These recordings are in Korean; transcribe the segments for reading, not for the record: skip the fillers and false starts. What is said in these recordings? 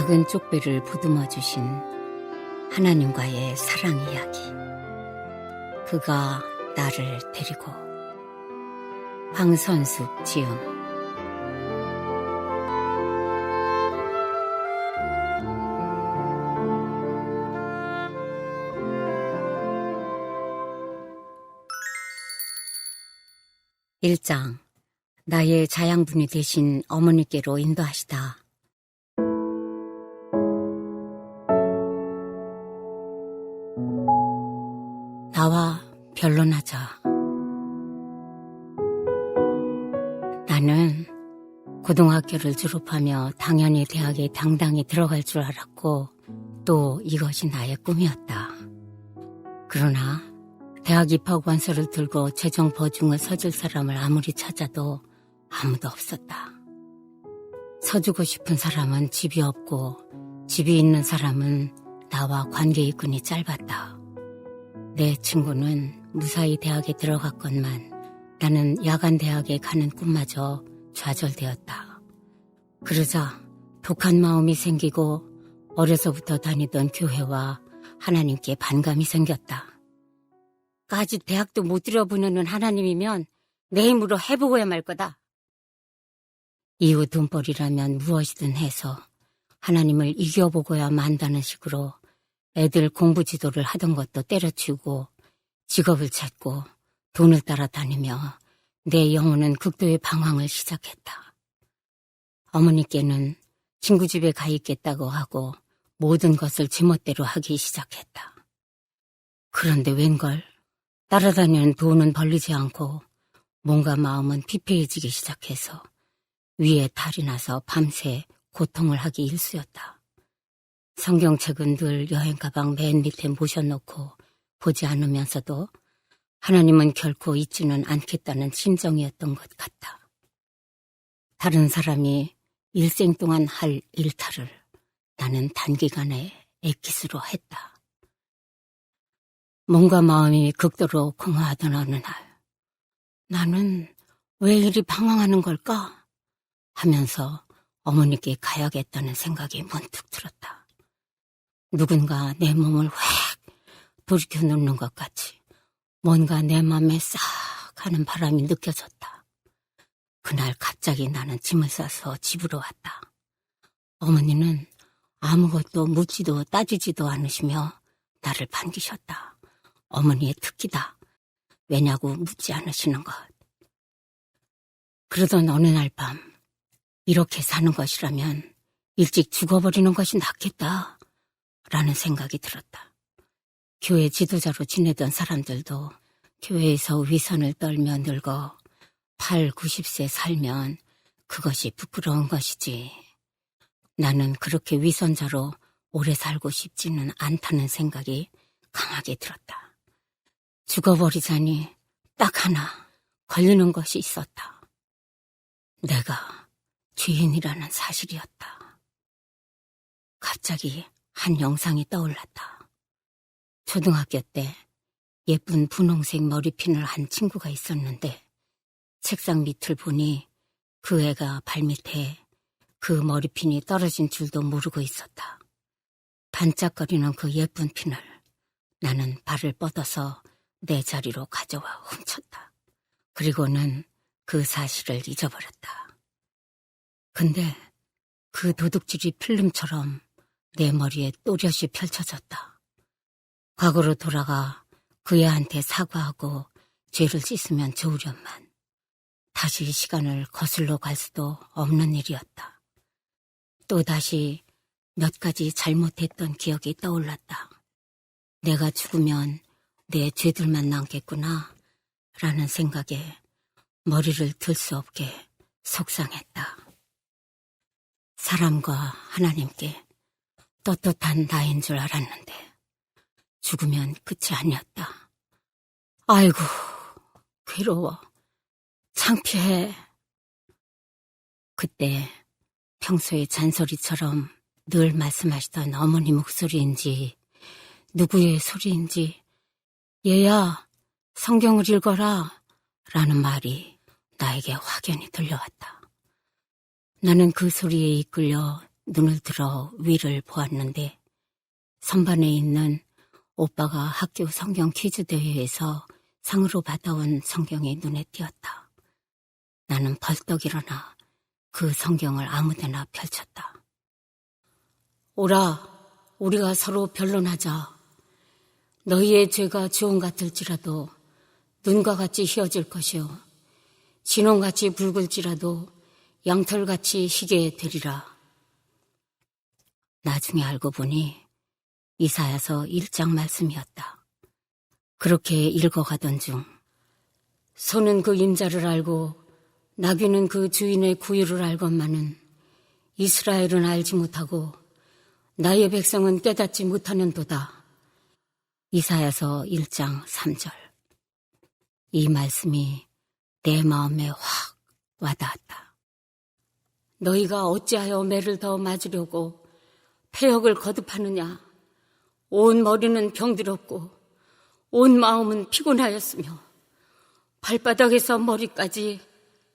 작은 쪽배를 보듬어 주신 하나님과의 사랑 이야기. 그가 나를 데리고. 황선숙 지음. (1장) 나의 자양분이 되신 어머니께로 인도하시다. 나와 변론하자. 나는 고등학교를 졸업하며 당연히 대학에 당당히 들어갈 줄 알았고 또 이것이 나의 꿈이었다. 그러나 대학 입학 원서를 들고 최종 보증을 서줄 사람을 아무리 찾아도 아무도 없었다. 서주고 싶은 사람은 집이 없고 집이 있는 사람은 나와 관계이권이 짧았다. 내 친구는 무사히 대학에 들어갔건만 나는 야간 대학에 가는 꿈마저 좌절되었다. 그러자 독한 마음이 생기고 어려서부터 다니던 교회와 하나님께 반감이 생겼다. 까짓 대학도 못 들여보내는 하나님이면 내 힘으로 해보고야 말 거다. 이후 돈벌이라면 무엇이든 해서 하나님을 이겨보고야 만다는 식으로 애들 공부 지도를 하던 것도 때려치우고 직업을 찾고 돈을 따라다니며 내 영혼은 극도의 방황을 시작했다. 어머니께는 친구 집에 가 있겠다고 하고 모든 것을 제멋대로 하기 시작했다. 그런데 웬걸 따라다니는 돈은 벌리지 않고 몸과 마음은 피폐해지기 시작해서 위에 탈이 나서 밤새 고통을 하기 일쑤였다. 성경책은 늘 여행 가방 맨 밑에 모셔놓고 보지 않으면서도 하나님은 결코 잊지는 않겠다는 심정이었던 것 같다. 다른 사람이 일생 동안 할 일탈을 나는 단기간에 액기스로 했다. 몸과 마음이 극도로 공허하던 어느 날 나는 왜 이리 방황하는 걸까 하면서 어머니께 가야겠다는 생각이 문득 들었다. 누군가 내 몸을 획 돌이켜 놓는 것 같이 뭔가 내 맘에 싹 하는 바람이 느껴졌다. 그날 갑자기 나는 짐을 싸서 집으로 왔다. 어머니는 아무것도 묻지도 따지지도 않으시며 나를 반기셨다. 어머니의 특기다. 왜냐고 묻지 않으시는 것. 그러던 어느 날 밤 이렇게 사는 것이라면 일찍 죽어버리는 것이 낫겠다. 라는 생각이 들었다. 교회 지도자로 지내던 사람들도 교회에서 위선을 떨며 늙어 8, 90세 살면 그것이 부끄러운 것이지. 나는 그렇게 위선자로 오래 살고 싶지는 않다는 생각이 강하게 들었다. 죽어버리자니 딱 하나 걸리는 것이 있었다. 내가 죄인이라는 사실이었다. 갑자기 한 영상이 떠올랐다. 초등학교 때 예쁜 분홍색 머리핀을 한 친구가 있었는데 책상 밑을 보니 그 애가 발밑에 그 머리핀이 떨어진 줄도 모르고 있었다. 반짝거리는 그 예쁜 핀을 나는 발을 뻗어서 내 자리로 가져와 훔쳤다. 그리고는 그 사실을 잊어버렸다. 근데 그 도둑질이 필름처럼 내 머리에 또렷이 펼쳐졌다. 과거로 돌아가 그 애한테 사과하고 죄를 씻으면 좋으련만 다시 시간을 거슬러 갈 수도 없는 일이었다. 또다시 몇 가지 잘못했던 기억이 떠올랐다. 내가 죽으면 내 죄들만 남겠구나 라는 생각에 머리를 들 수 없게 속상했다. 사람과 하나님께 떳떳한 나인 줄 알았는데 죽으면 끝이 아니었다. 아이고, 괴로워. 창피해. 그때 평소의 잔소리처럼 늘 말씀하시던 어머니 목소리인지 누구의 소리인지 얘야, 성경을 읽어라 라는 말이 나에게 확연히 들려왔다. 나는 그 소리에 이끌려 눈을 들어 위를 보았는데 선반에 있는 오빠가 학교 성경 퀴즈 대회에서 상으로 받아온 성경이 눈에 띄었다. 나는 벌떡 일어나 그 성경을 아무데나 펼쳤다. 오라, 우리가 서로 변론하자. 너희의 죄가 주홍 같을지라도 눈과 같이 희어질 것이요 진홍같이 붉을지라도 양털같이 희게 되리라. 나중에 알고 보니 이사야서 1장 말씀이었다. 그렇게 읽어가던 중 소는 그 임자를 알고 나귀는 그 주인의 구유를 알건만은 이스라엘은 알지 못하고 나의 백성은 깨닫지 못하는도다. 이사야서 1장 3절. 이 말씀이 내 마음에 확 와닿았다. 너희가 어찌하여 매를 더 맞으려고 폐역을 거듭하느냐. 온 머리는 병들었고 온 마음은 피곤하였으며 발바닥에서 머리까지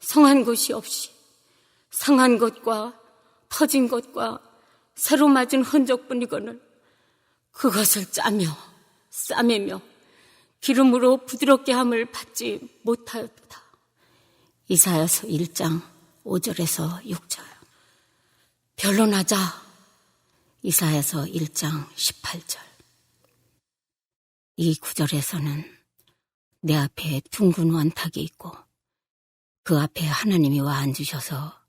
성한 곳이 없이 상한 것과 터진 것과 새로 맞은 흔적뿐이거늘 그것을 짜며 싸매며 기름으로 부드럽게 함을 받지 못하였도다. 이사야서 1장 5절에서 6절. 변론하자. 이사야서 1장 18절. 이 구절에서는 내 앞에 둥근 원탁이 있고 그 앞에 하나님이 와 앉으셔서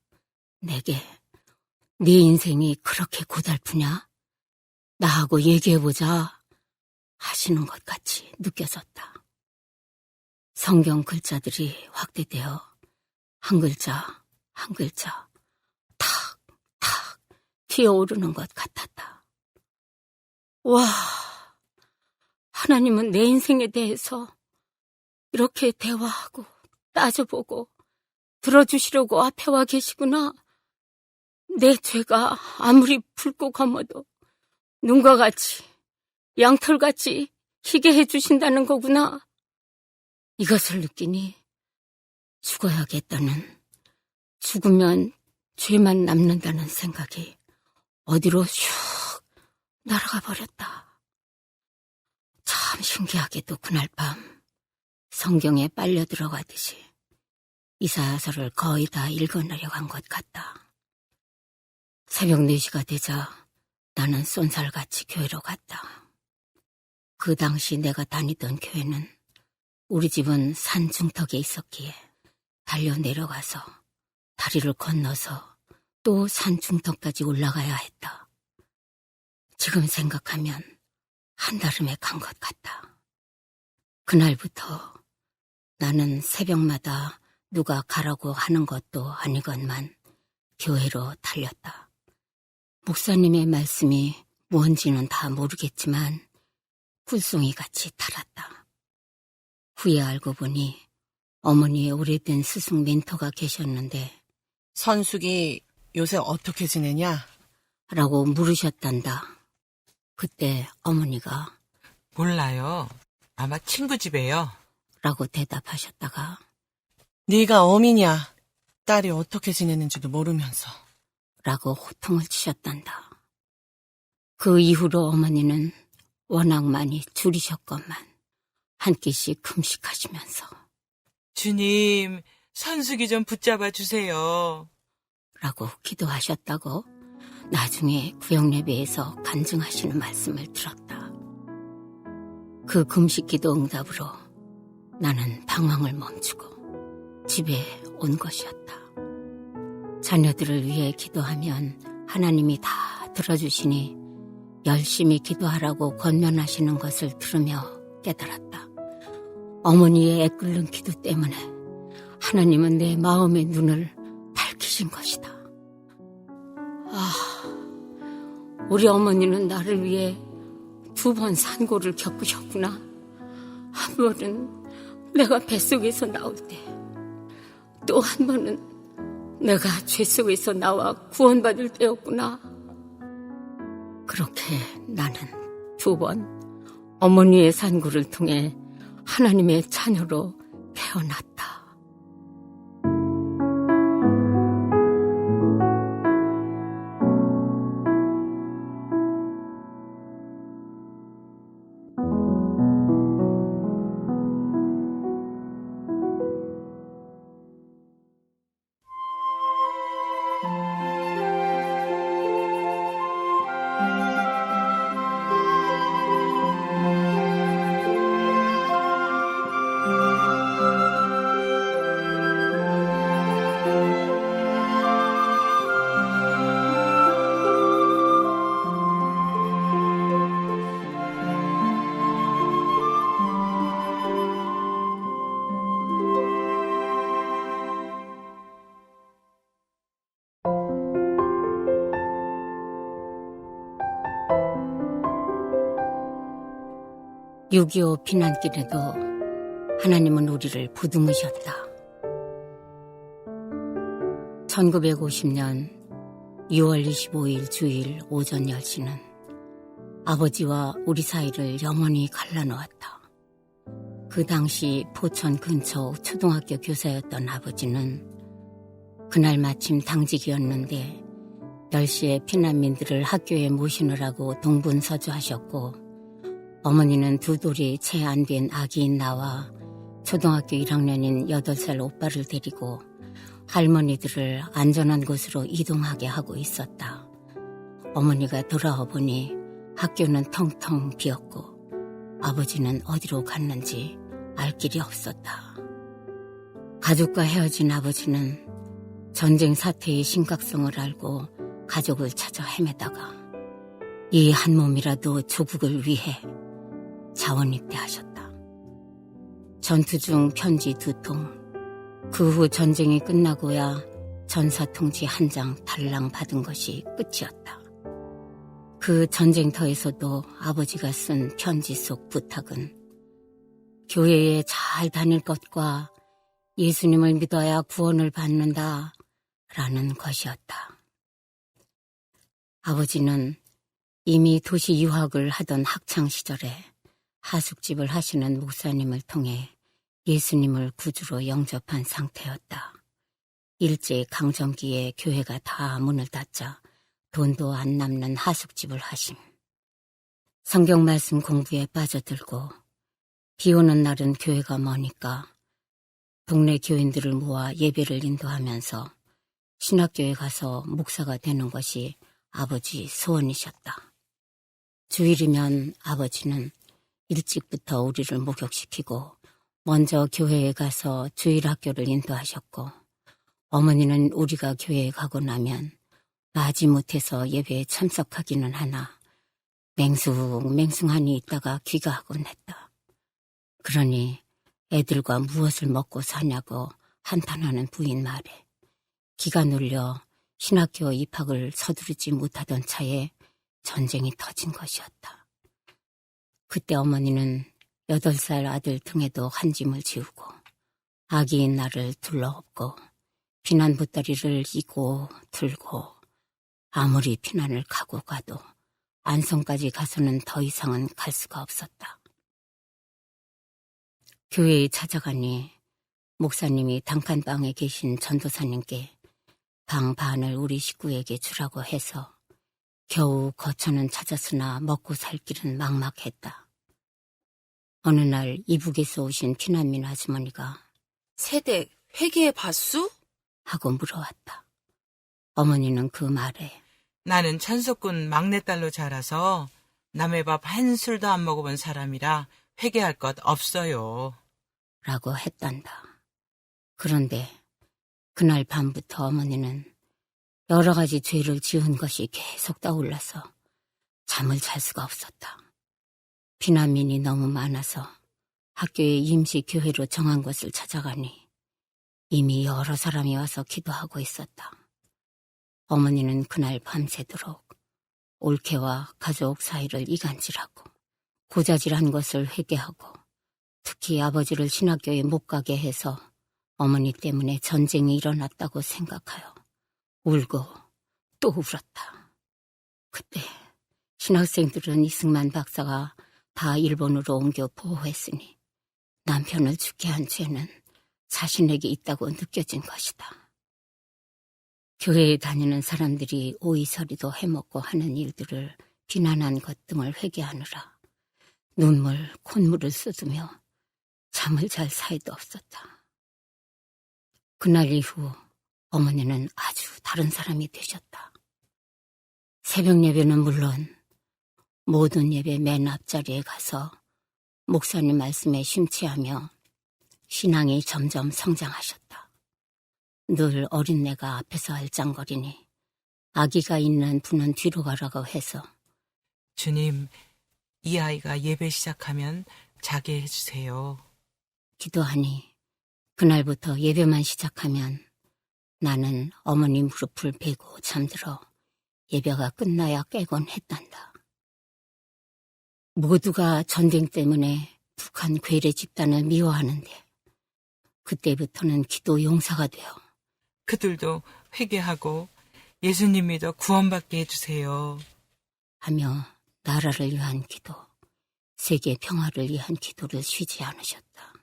내게 네 인생이 그렇게 고달프냐? 나하고 얘기해보자 하시는 것 같이 느껴졌다. 성경 글자들이 확대되어 한 글자 한 글자 탁탁 튀어오르는 것 같았다. 와, 하나님은 내 인생에 대해서 이렇게 대화하고 따져보고 들어주시려고 앞에 와 계시구나. 내 죄가 아무리 붉고 검어도 눈과 같이 양털같이 희게 해주신다는 거구나. 이것을 느끼니 죽어야겠다는, 죽으면 죄만 남는다는 생각이 어디로 슉 날아가 버렸다. 참 신기하게도 그날 밤 성경에 빨려 들어가듯이 이사야서를 거의 다 읽어내려간 것 같다. 새벽 4시가 되자 나는 쏜살같이 교회로 갔다. 그 당시 내가 다니던 교회는 우리 집은 산 중턱에 있었기에 달려 내려가서 다리를 건너서 또 산 중턱까지 올라가야 했다. 지금 생각하면 한달음에 간 것 같다. 그날부터 나는 새벽마다 누가 가라고 하는 것도 아니건만 교회로 달렸다. 목사님의 말씀이 뭔지는 다 모르겠지만 꿀송이같이 달았다. 후에 알고 보니 어머니의 오래된 스승 멘토가 계셨는데 선숙이 요새 어떻게 지내냐? 라고 물으셨단다. 그때 어머니가 몰라요. 아마 친구 집에요. 라고 대답하셨다가 네가 어미냐? 딸이 어떻게 지내는지도 모르면서. 라고 호통을 치셨단다. 그 이후로 어머니는 워낙 많이 줄이셨건만 한 끼씩 금식하시면서 주님, 선숙이 좀 붙잡아 주세요. 라고 기도하셨다고 나중에 구역예배에서 간증하시는 말씀을 들었다. 그 금식기도 응답으로 나는 방황을 멈추고 집에 온 것이었다. 자녀들을 위해 기도하면 하나님이 다 들어주시니 열심히 기도하라고 권면하시는 것을 들으며 깨달았다. 어머니의 애끓는 기도 때문에 하나님은 내 마음의 눈을 밝히신 것이다. 아, 우리 어머니는 나를 위해 2번 산고를 겪으셨구나. 한 번은 내가 뱃속에서 나올 때, 또 한 번은 내가 죄 속에서 나와 구원받을 때였구나. 그렇게 나는 2번 어머니의 산고를 통해 하나님의 자녀로 태어났다. 6.25 피난길에도 하나님은 우리를 보듬으셨다. 1950년 6월 25일 주일 오전 10시는 아버지와 우리 사이를 영원히 갈라놓았다. 그 당시 포천 근처 초등학교 교사였던 아버지는 그날 마침 당직이었는데 10시에 피난민들을 학교에 모시느라고 동분서주하셨고, 어머니는 두 돌이 채 안 된 아기인 나와 초등학교 1학년인 8살 오빠를 데리고 할머니들을 안전한 곳으로 이동하게 하고 있었다. 어머니가 돌아와 보니 학교는 텅텅 비었고 아버지는 어디로 갔는지 알 길이 없었다. 가족과 헤어진 아버지는 전쟁 사태의 심각성을 알고 가족을 찾아 헤매다가 이 한 몸이라도 조국을 위해 자원입대하셨다. 전투 중 편지 2통, 그 후 전쟁이 끝나고야 전사통지 1장 달랑 받은 것이 끝이었다. 그 전쟁터에서도 아버지가 쓴 편지 속 부탁은 교회에 잘 다닐 것과 예수님을 믿어야 구원을 받는다 라는 것이었다. 아버지는 이미 도시 유학을 하던 학창시절에 하숙집을 하시는 목사님을 통해 예수님을 구주로 영접한 상태였다. 일제강점기에 교회가 다 문을 닫자 돈도 안 남는 하숙집을 하심. 성경 말씀 공부에 빠져들고 비 오는 날은 교회가 머니까 동네 교인들을 모아 예배를 인도하면서 신학교에 가서 목사가 되는 것이 아버지 소원이셨다. 주일이면 아버지는 일찍부터 우리를 목욕시키고 먼저 교회에 가서 주일학교를 인도하셨고, 어머니는 우리가 교회에 가고 나면 마지못해서 예배에 참석하기는 하나 맹숭맹숭하니 있다가 귀가하곤 했다. 그러니 애들과 무엇을 먹고 사냐고 한탄하는 부인 말에 기가 눌려 신학교 입학을 서두르지 못하던 차에 전쟁이 터진 것이었다. 그때 어머니는 8살 아들 등에도 한 짐을 지우고 아기인 나를 둘러엎고 피난 보따리를 이고 들고 아무리 피난을 가고 가도 안성까지 가서는 더 이상은 갈 수가 없었다. 교회에 찾아가니 목사님이 단칸방에 계신 전도사님께 방 반을 우리 식구에게 주라고 해서 겨우 거처는 찾았으나 먹고 살 길은 막막했다. 어느 날 이북에서 오신 피난민 아주머니가 세댁 회개해 봤수? 하고 물어왔다. 어머니는 그 말에 나는 천석군 막내딸로 자라서 남의 밥 한 술도 안 먹어본 사람이라 회개할 것 없어요. 라고 했단다. 그런데 그날 밤부터 어머니는 여러 가지 죄를 지은 것이 계속 떠올라서 잠을 잘 수가 없었다. 피난민이 너무 많아서 학교에 임시 교회로 정한 곳을 찾아가니 이미 여러 사람이 와서 기도하고 있었다. 어머니는 그날 밤새도록 올케와 가족 사이를 이간질하고 고자질한 것을 회개하고 특히 아버지를 신학교에 못 가게 해서 어머니 때문에 전쟁이 일어났다고 생각하여 울고 또 울었다. 그때 신학생들은 이승만 박사가 다 일본으로 옮겨 보호했으니 남편을 죽게 한 죄는 자신에게 있다고 느껴진 것이다. 교회에 다니는 사람들이 오이서리도 해먹고 하는 일들을 비난한 것 등을 회개하느라 눈물, 콧물을 쏟으며 잠을 잘 사이도 없었다. 그날 이후 어머니는 아주 다른 사람이 되셨다. 새벽 예배는 물론 모든 예배 맨 앞자리에 가서 목사님 말씀에 심취하며 신앙이 점점 성장하셨다. 늘 어린애가 앞에서 알짱거리니 아기가 있는 분은 뒤로 가라고 해서 주님, 이 아이가 예배 시작하면 자게 해주세요. 기도하니 그날부터 예배만 시작하면 나는 어머니 무릎을 베고 잠들어 예배가 끝나야 깨곤 했단다. 모두가 전쟁 때문에 북한 괴뢰 집단을 미워하는데 그때부터는 기도 용사가 되어 그들도 회개하고 예수님 믿어 구원받게 해주세요. 하며 나라를 위한 기도, 세계 평화를 위한 기도를 쉬지 않으셨다.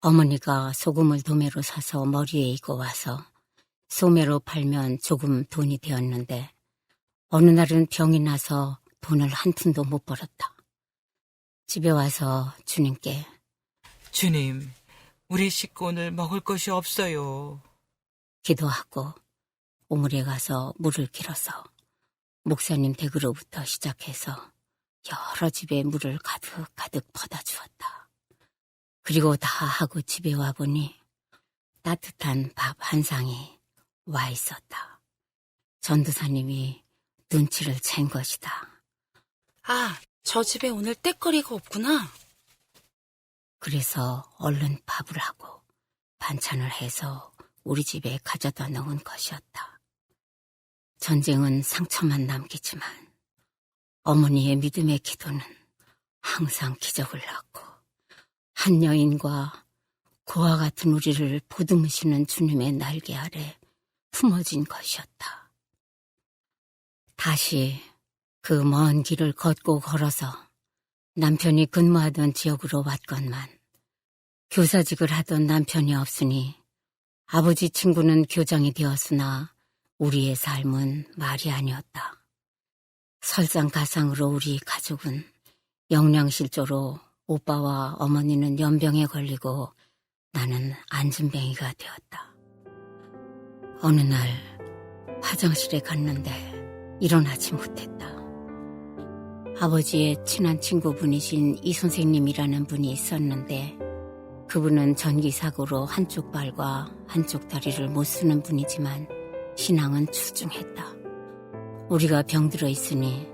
어머니가 소금을 도매로 사서 머리에 이고 와서 소매로 팔면 조금 돈이 되었는데 어느 날은 병이 나서 돈을 한 푼도 못 벌었다. 집에 와서 주님께 주님, 우리 식구 오늘 먹을 것이 없어요. 기도하고 우물에 가서 물을 길어서 목사님 댁으로부터 시작해서 여러 집에 물을 가득 퍼다 주었다. 그리고 다 하고 집에 와보니 따뜻한 밥 한 상이 와 있었다. 전도사님이 눈치를 챈 것이다. 아, 저 집에 오늘 떼거리가 없구나. 그래서 얼른 밥을 하고 반찬을 해서 우리 집에 가져다 놓은 것이었다. 전쟁은 상처만 남기지만 어머니의 믿음의 기도는 항상 기적을 낳고 한 여인과 고와 같은 우리를 보듬으시는 주님의 날개 아래 품어진 것이었다. 다시 그 먼 길을 걷고 걸어서 남편이 근무하던 지역으로 왔건만 교사직을 하던 남편이 없으니 아버지 친구는 교장이 되었으나 우리의 삶은 말이 아니었다. 설상가상으로 우리 가족은 영양실조로 오빠와 어머니는 연병에 걸리고 나는 안진뱅이가 되었다. 어느 날 화장실에 갔는데 일어나지 못했다. 아버지의 친한 친구분이신 이 선생님이라는 분이 있었는데 그분은 전기사고로 한쪽 발과 한쪽 다리를 못 쓰는 분이지만 신앙은 출중했다. 우리가 병들어 있으니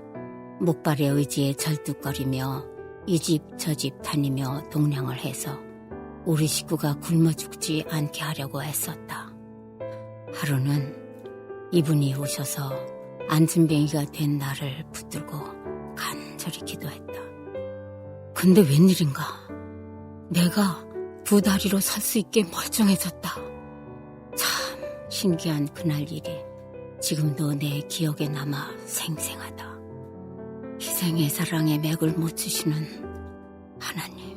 목발의 의지에 절뚝거리며 이 집 저 집 다니며 동량을 해서 우리 식구가 굶어 죽지 않게 하려고 애썼다. 하루는 이분이 오셔서 안진뱅이가 된 나를 붙들고 간절히 기도했다. 근데 웬일인가? 내가 두 다리로 설 수 있게 멀쩡해졌다. 참 신기한 그날 일이 지금도 내 기억에 남아 생생하다. 희생의 사랑에 맥을 못 추시는 하나님.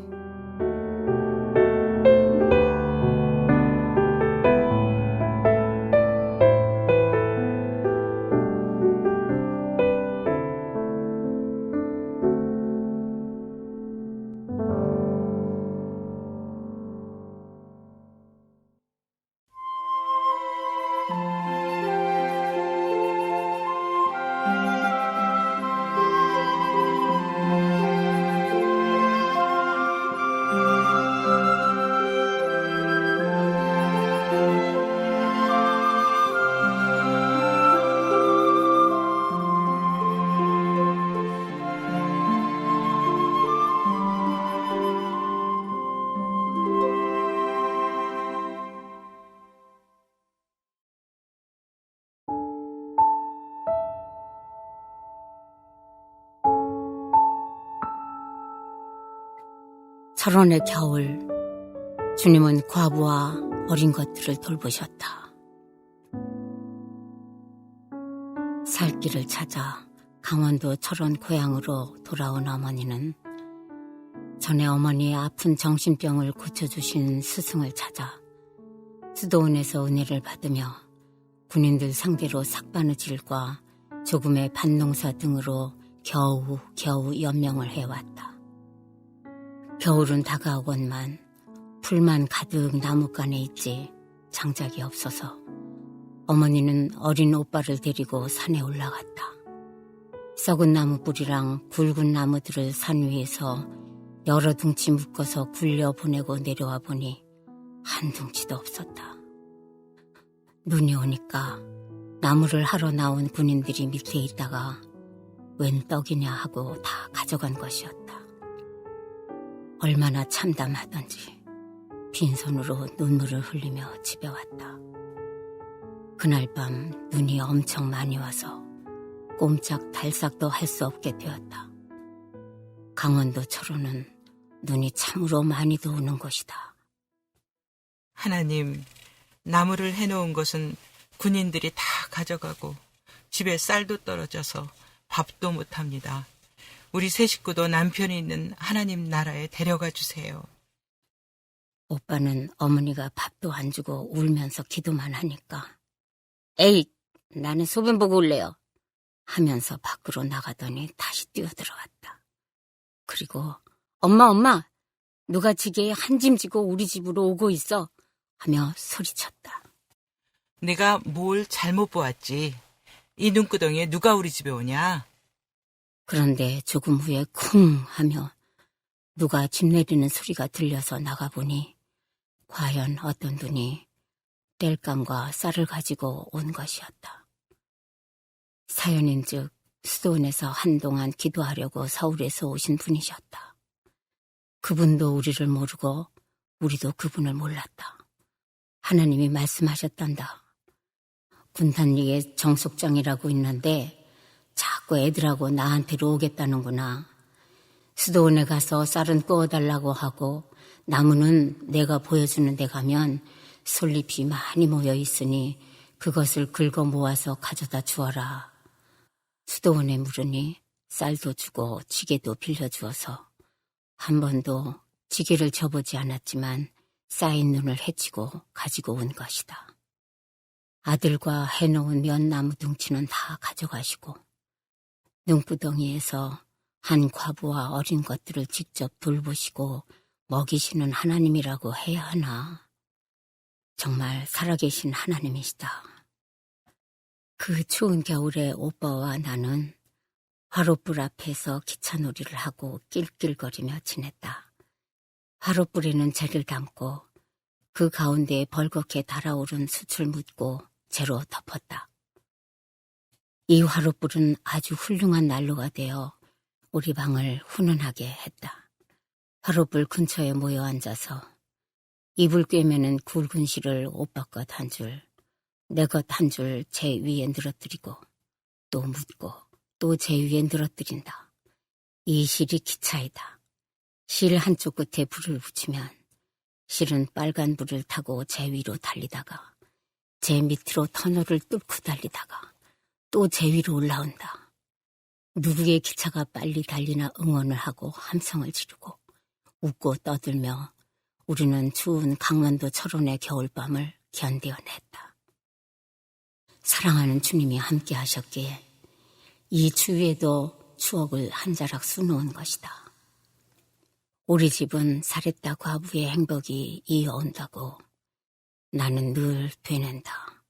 철원의 겨울, 주님은 과부와 어린 것들을 돌보셨다. 살 길을 찾아 강원도 철원 고향으로 돌아온 어머니는 전에 어머니의 아픈 정신병을 고쳐주신 스승을 찾아 수도원에서 은혜를 받으며 군인들 상대로 삭바느질과 조금의 밭농사 등으로 겨우 연명을 해왔다. 겨울은 다가오건만 풀만 가득 나뭇간에 있지 장작이 없어서 어머니는 어린 오빠를 데리고 산에 올라갔다. 썩은 나무 뿌리랑 굵은 나무들을 산 위에서 여러 둥치 묶어서 굴려 보내고 내려와 보니 한 둥치도 없었다. 눈이 오니까 나무를 하러 나온 군인들이 밑에 있다가 웬 떡이냐 하고 다 가져간 것이었다. 얼마나 참담하던지 빈손으로 눈물을 흘리며 집에 왔다. 그날 밤 눈이 엄청 많이 와서 옴짝달싹도 할 수 없게 되었다. 강원도 철원은 눈이 참으로 많이도 오는 곳이다. 하나님, 나무를 해놓은 것은 군인들이 다 가져가고 집에 쌀도 떨어져서 밥도 못합니다. 우리 세 식구도 남편이 있는 하나님 나라에 데려가 주세요. 오빠는 어머니가 밥도 안 주고 울면서 기도만 하니까 에이, 나는 소변 보고 올래요 하면서 밖으로 나가더니 다시 뛰어들어왔다. 그리고 엄마, 누가 지게에 한 짐 지고 우리 집으로 오고 있어 하며 소리쳤다. 내가 뭘 잘못 보았지. 이 눈구덩이에 누가 우리 집에 오냐? 그런데 조금 후에 쿵 하며 누가 집 내리는 소리가 들려서 나가보니 과연 어떤 분이 땔감과 쌀을 가지고 온 것이었다. 사연인즉 수도원에서 한동안 기도하려고 서울에서 오신 분이셨다. 그분도 우리를 모르고 우리도 그분을 몰랐다. 하나님이 말씀하셨단다. 군단리에 정속장이라고 있는데 자꾸 애들하고 나한테로 오겠다는구나. 수도원에 가서 쌀은 구워달라고 하고 나무는 내가 보여주는 데 가면 솔잎이 많이 모여 있으니 그것을 긁어 모아서 가져다 주어라. 수도원에 물으니 쌀도 주고 지게도 빌려주어서 한 번도 지게를 져보지 않았지만 쌓인 눈을 헤치고 가지고 온 것이다. 아들과 해놓은 면나무 둥치는 다 가져가시고 눈구덩이에서 한 과부와 어린 것들을 직접 돌보시고 먹이시는 하나님이라고 해야 하나. 정말 살아계신 하나님이시다. 그 추운 겨울에 오빠와 나는 화롯불 앞에서 기차놀이를 하고 낄낄거리며 지냈다. 화롯불에는 재를 담고 그 가운데에 벌겋게 달아오른 숯을 묻고 재로 덮었다. 이 화롯불은 아주 훌륭한 난로가 되어 우리 방을 훈훈하게 했다. 화롯불 근처에 모여 앉아서 이불 꿰매는 굵은 실을 오빠 것 한 줄, 내 것 한 줄 제 위에 늘어뜨리고 또 묻고 또 제 위에 늘어뜨린다. 이 실이 기차이다. 실 한쪽 끝에 불을 붙이면 실은 빨간 불을 타고 제 위로 달리다가 제 밑으로 터널을 뚫고 달리다가 또 제 위로 올라온다. 누구의 기차가 빨리 달리나 응원을 하고 함성을 지르고 웃고 떠들며 우리는 추운 강원도 철원의 겨울밤을 견뎌냈다. 사랑하는 주님이 함께 하셨기에 이 추위에도 추억을 한 자락 수놓은 것이다. 우리 집은 사렙다 과부의 행복이 이어온다고 나는 늘 되낸다.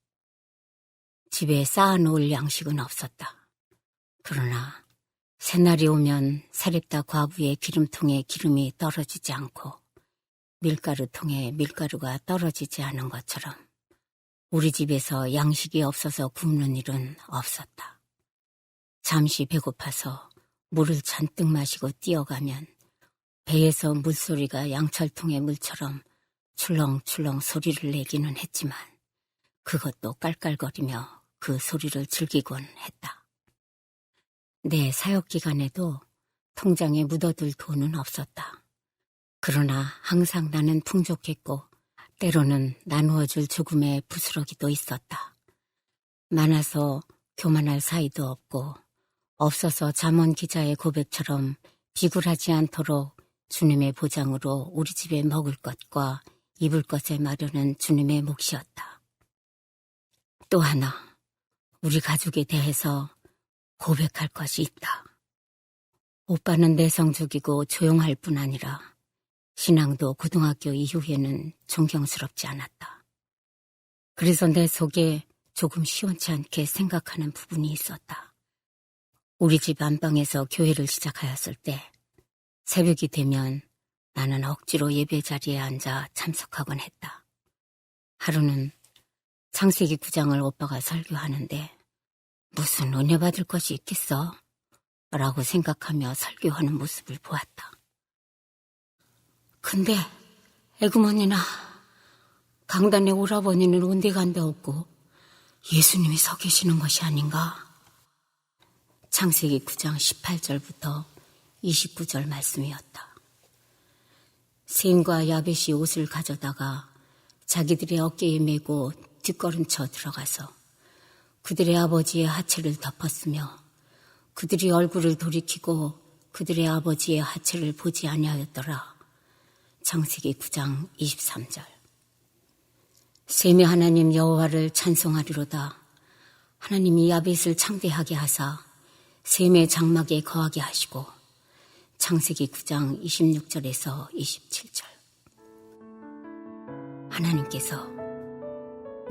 집에 쌓아놓을 양식은 없었다. 그러나 새날이 오면 사렙다 과부의 기름통에 기름이 떨어지지 않고 밀가루통에 밀가루가 떨어지지 않은 것처럼 우리 집에서 양식이 없어서 굶는 일은 없었다. 잠시 배고파서 물을 잔뜩 마시고 뛰어가면 배에서 물소리가 양철통의 물처럼 출렁출렁 소리를 내기는 했지만 그것도 깔깔거리며 그 소리를 즐기곤 했다. 내 사역기간에도 통장에 묻어둘 돈은 없었다. 그러나 항상 나는 풍족했고 때로는 나누어줄 조금의 부스러기도 있었다. 많아서 교만할 사이도 없고 없어서 잠언 기자의 고백처럼 비굴하지 않도록 주님의 보장으로 우리 집에 먹을 것과 입을 것에 마련은 주님의 몫이었다. 또 하나, 우리 가족에 대해서 고백할 것이 있다. 오빠는 내성적이고 조용할 뿐 아니라 신앙도 고등학교 이후에는 존경스럽지 않았다. 그래서 내 속에 조금 시원치 않게 생각하는 부분이 있었다. 우리 집 안방에서 교회를 시작하였을 때 새벽이 되면 나는 억지로 예배 자리에 앉아 참석하곤 했다. 하루는 창세기 9장을 오빠가 설교하는데 무슨 은혜 받을 것이 있겠어? 라고 생각하며 설교하는 모습을 보았다. 근데 에구머니나 강단에 오라버니는 온데간데 없고 예수님이 서 계시는 것이 아닌가? 창세기 9장 18절부터 29절 말씀이었다. 셈과 야벳이 옷을 가져다가 자기들의 어깨에 메고 뒷걸음쳐 들어가서 그들의 아버지의 하체를 덮었으며 그들이 얼굴을 돌이키고 그들의 아버지의 하체를 보지 아니하였더라. 창세기 9장 23절. 셈의 하나님 여호와를 찬송하리로다. 하나님이 야벳을 창대하게 하사 셈의 장막에 거하게 하시고. 창세기 9장 26절에서 27절. 하나님께서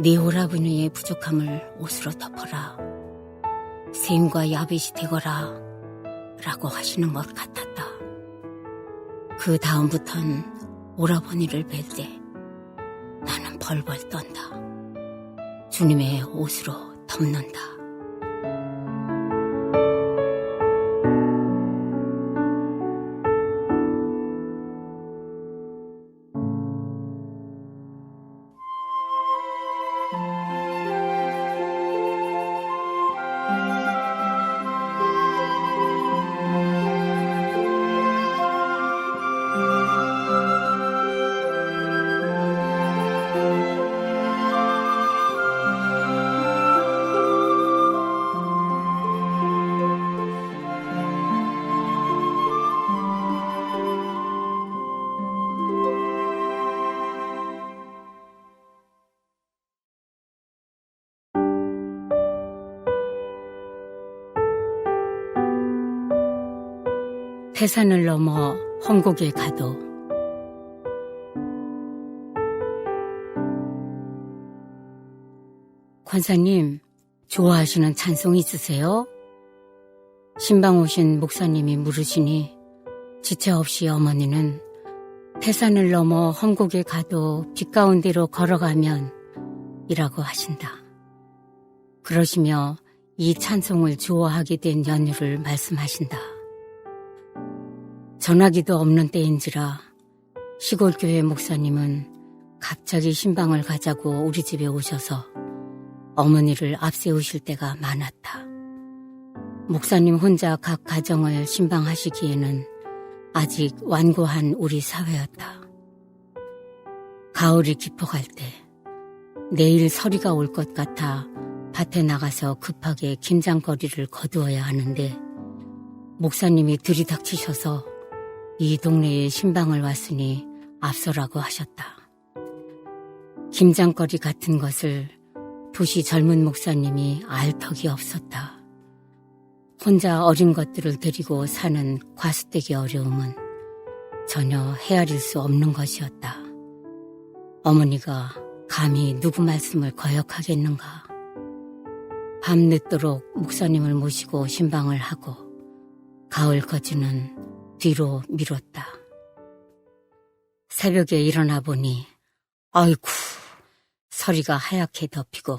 네 오라버니의 부족함을 옷으로 덮어라. 셈과 야벳이 되거라 라고 하시는 것 같았다. 그 다음부턴 오라버니를 뵐 때 나는 벌벌 떤다. 주님의 옷으로 덮는다. 태산을 넘어 헝곡에 가도. 권사님, 좋아하시는 찬송 있으세요? 신방 오신 목사님이 물으시니 지체 없이 어머니는 태산을 넘어 헝곡에 가도 빛 가운데로 걸어가면 이라고 하신다. 그러시며 이 찬송을 좋아하게 된 연유를 말씀하신다. 전화기도 없는 때인지라 시골교회 목사님은 갑자기 신방을 가자고 우리 집에 오셔서 어머니를 앞세우실 때가 많았다. 목사님 혼자 각 가정을 신방하시기에는 아직 완고한 우리 사회였다. 가을이 깊어갈 때 내일 서리가 올 것 같아 밭에 나가서 급하게 김장거리를 거두어야 하는데 목사님이 들이닥치셔서 이 동네에 신방을 왔으니 앞서라고 하셨다. 김장거리 같은 것을 도시 젊은 목사님이 알 턱이 없었다. 혼자 어린 것들을 데리고 사는 과수되기 어려움은 전혀 헤아릴 수 없는 것이었다. 어머니가 감히 누구 말씀을 거역하겠는가. 밤늦도록 목사님을 모시고 신방을 하고 가을 거지는 뒤로 미뤘다. 새벽에 일어나 보니 아이쿠, 서리가 하얗게 덮이고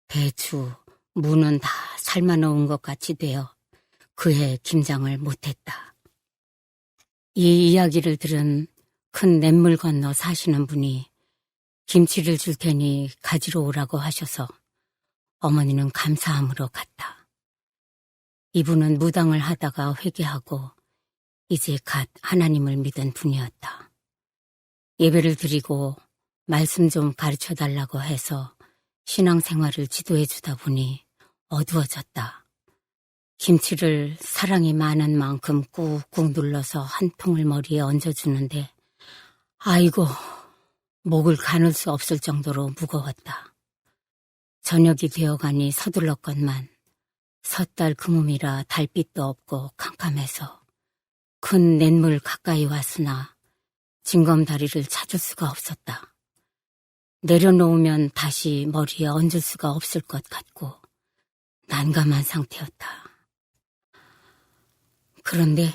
배추, 무는 다 삶아놓은 것 같이 되어 그해 김장을 못했다. 이 이야기를 들은 큰 냇물 건너 사시는 분이 김치를 줄 테니 가지러 오라고 하셔서 어머니는 감사함으로 갔다. 이분은 무당을 하다가 회개하고 이제 갓 하나님을 믿은 분이었다. 예배를 드리고 말씀 좀 가르쳐달라고 해서 신앙생활을 지도해주다 보니 어두워졌다. 김치를 사랑이 많은 만큼 꾹꾹 눌러서 한 통을 머리에 얹어주는데 아이고, 목을 가눌 수 없을 정도로 무거웠다. 저녁이 되어가니 서둘렀건만 섣달 그몸이라 달빛도 없고 캄캄해서 큰 냇물 가까이 왔으나 징검다리를 찾을 수가 없었다. 내려놓으면 다시 머리에 얹을 수가 없을 것 같고 난감한 상태였다. 그런데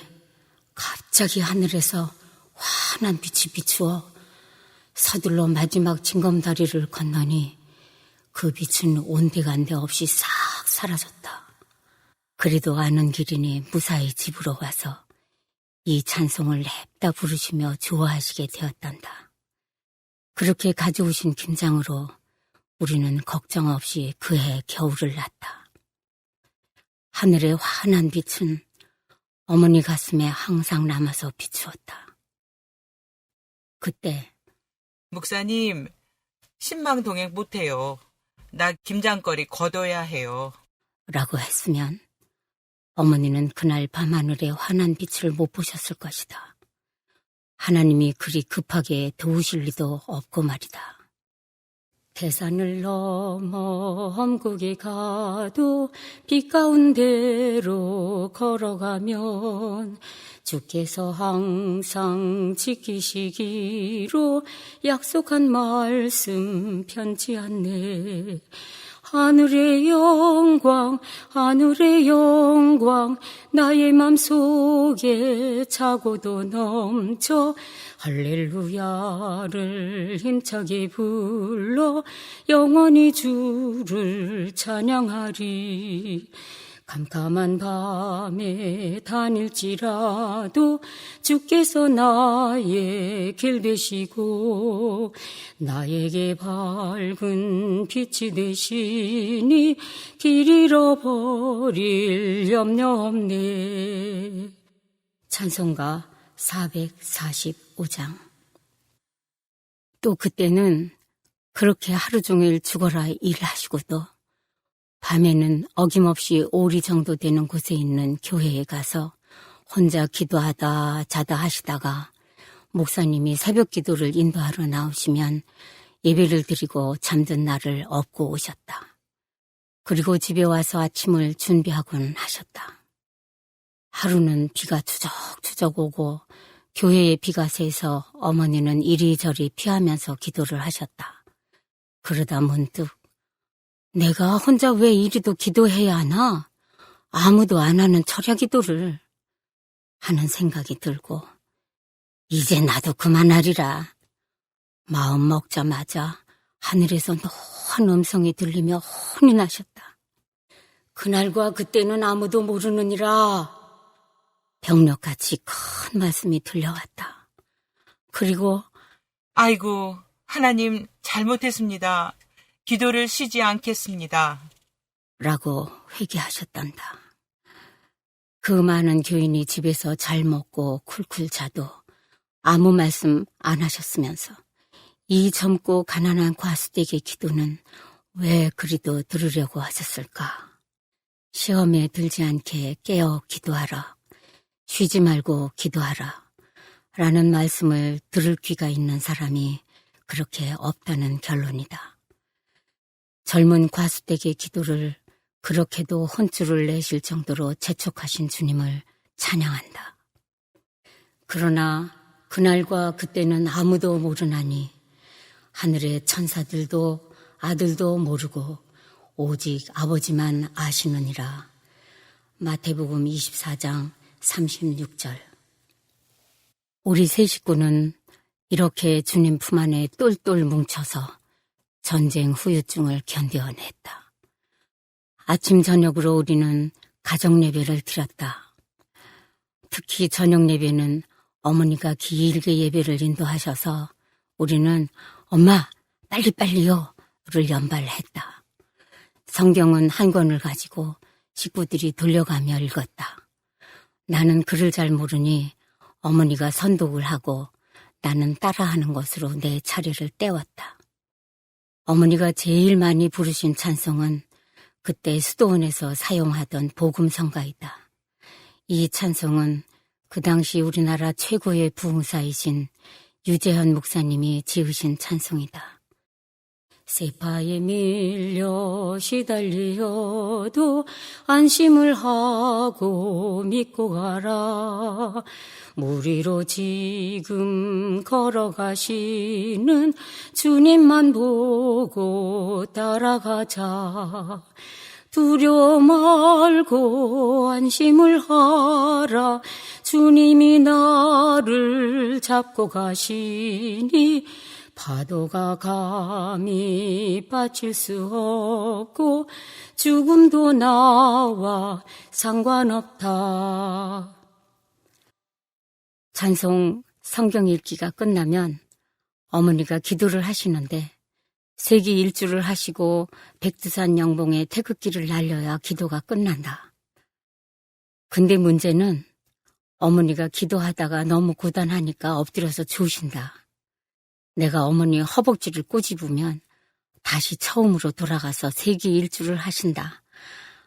갑자기 하늘에서 환한 빛이 비추어 서둘러 마지막 징검다리를 건너니 그 빛은 온데간데 없이 싹 사라졌다. 그래도 아는 길이니 무사히 집으로 와서 이 찬송을 냅다 부르시며 좋아하시게 되었단다. 그렇게 가져오신 김장으로 우리는 걱정 없이 그해 겨울을 났다. 하늘의 환한 빛은 어머니 가슴에 항상 남아서 비추었다. 그때 목사님, 신방 동행 못해요. 나 김장거리 걷어야 해요. 라고 했으면 어머니는 그날 밤하늘의 환한 빛을 못 보셨을 것이다. 하나님이 그리 급하게 도우실 리도 없고 말이다. 태산을 넘어 험곡에 가도 빛 가운데로 걸어가면 주께서 항상 지키시기로 약속한 말씀 편치 않네. 하늘의 영광, 하늘의 영광, 나의 맘속에 차고도 넘쳐 할렐루야를 힘차게 불러 영원히 주를 찬양하리. 캄캄한 밤에 다닐지라도 주께서 나의 길 되시고 나에게 밝은 빛이 되시니 길 잃어버릴 염려 없네. 찬송가 445장. 또 그때는 그렇게 하루 종일 죽어라 일하시고도 밤에는 어김없이 오리 정도 되는 곳에 있는 교회에 가서 혼자 기도하다 자다 하시다가 목사님이 새벽 기도를 인도하러 나오시면 예배를 드리고 잠든 날을 업고 오셨다. 그리고 집에 와서 아침을 준비하곤 하셨다. 하루는 비가 추적추적 오고 교회에 비가 새서 어머니는 이리저리 피하면서 기도를 하셨다. 그러다 문득 내가 혼자 왜 이리도 기도해야 하나? 아무도 안 하는 철야 기도를 하는 생각이 들고 이제 나도 그만하리라. 마음 먹자마자 하늘에서 노한 음성이 들리며 혼이 나셨다. 그날과 그때는 아무도 모르느니라. 병력같이 큰 말씀이 들려왔다. 그리고 아이고, 하나님 잘못했습니다. 기도를 쉬지 않겠습니다. 라고 회개하셨단다. 그 많은 교인이 집에서 잘 먹고 쿨쿨 자도 아무 말씀 안 하셨으면서 이 젊고 가난한 과수댁의 기도는 왜 그리도 들으려고 하셨을까? 시험에 들지 않게 깨어 기도하라. 쉬지 말고 기도하라. 라는 말씀을 들을 귀가 있는 사람이 그렇게 없다는 결론이다. 젊은 과수댁의 기도를 그렇게도 혼쭐을 내실 정도로 재촉하신 주님을 찬양한다. 그러나 그날과 그때는 아무도 모르나니 하늘의 천사들도 아들도 모르고 오직 아버지만 아시느니라. 마태복음 24장 36절. 우리 세 식구는 이렇게 주님 품 안에 똘똘 뭉쳐서 전쟁 후유증을 견뎌냈다. 아침 저녁으로 우리는 가정 예배를 드렸다. 특히 저녁 예배는 어머니가 길게 예배를 인도하셔서 우리는 엄마 빨리빨리요를 연발했다. 성경은 한 권을 가지고 식구들이 돌려가며 읽었다. 나는 글을 잘 모르니 어머니가 선독을 하고 나는 따라하는 것으로 내 차례를 때웠다. 어머니가 제일 많이 부르신 찬송은 그때 수도원에서 사용하던 복음성가이다. 이 찬송은 그 당시 우리나라 최고의 부흥사이신 유재현 목사님이 지으신 찬송이다. 세파에 밀려 시달려도 안심을 하고 믿고 가라. 물 위로 지금 걸어가시는 주님만 보고 따라가자. 두려워 말고 안심을 하라. 주님이 나를 잡고 가시니 파도가 감히 빠칠 수 없고 죽음도 나와 상관없다. 찬송 성경 읽기가 끝나면 어머니가 기도를 하시는데 세기 일주를 하시고 백두산 영봉에 태극기를 날려야 기도가 끝난다. 근데 문제는 어머니가 기도하다가 너무 고단하니까 엎드려서 주우신다. 내가 어머니 허벅지를 꼬집으면 다시 처음으로 돌아가서 세계 일주를 하신다.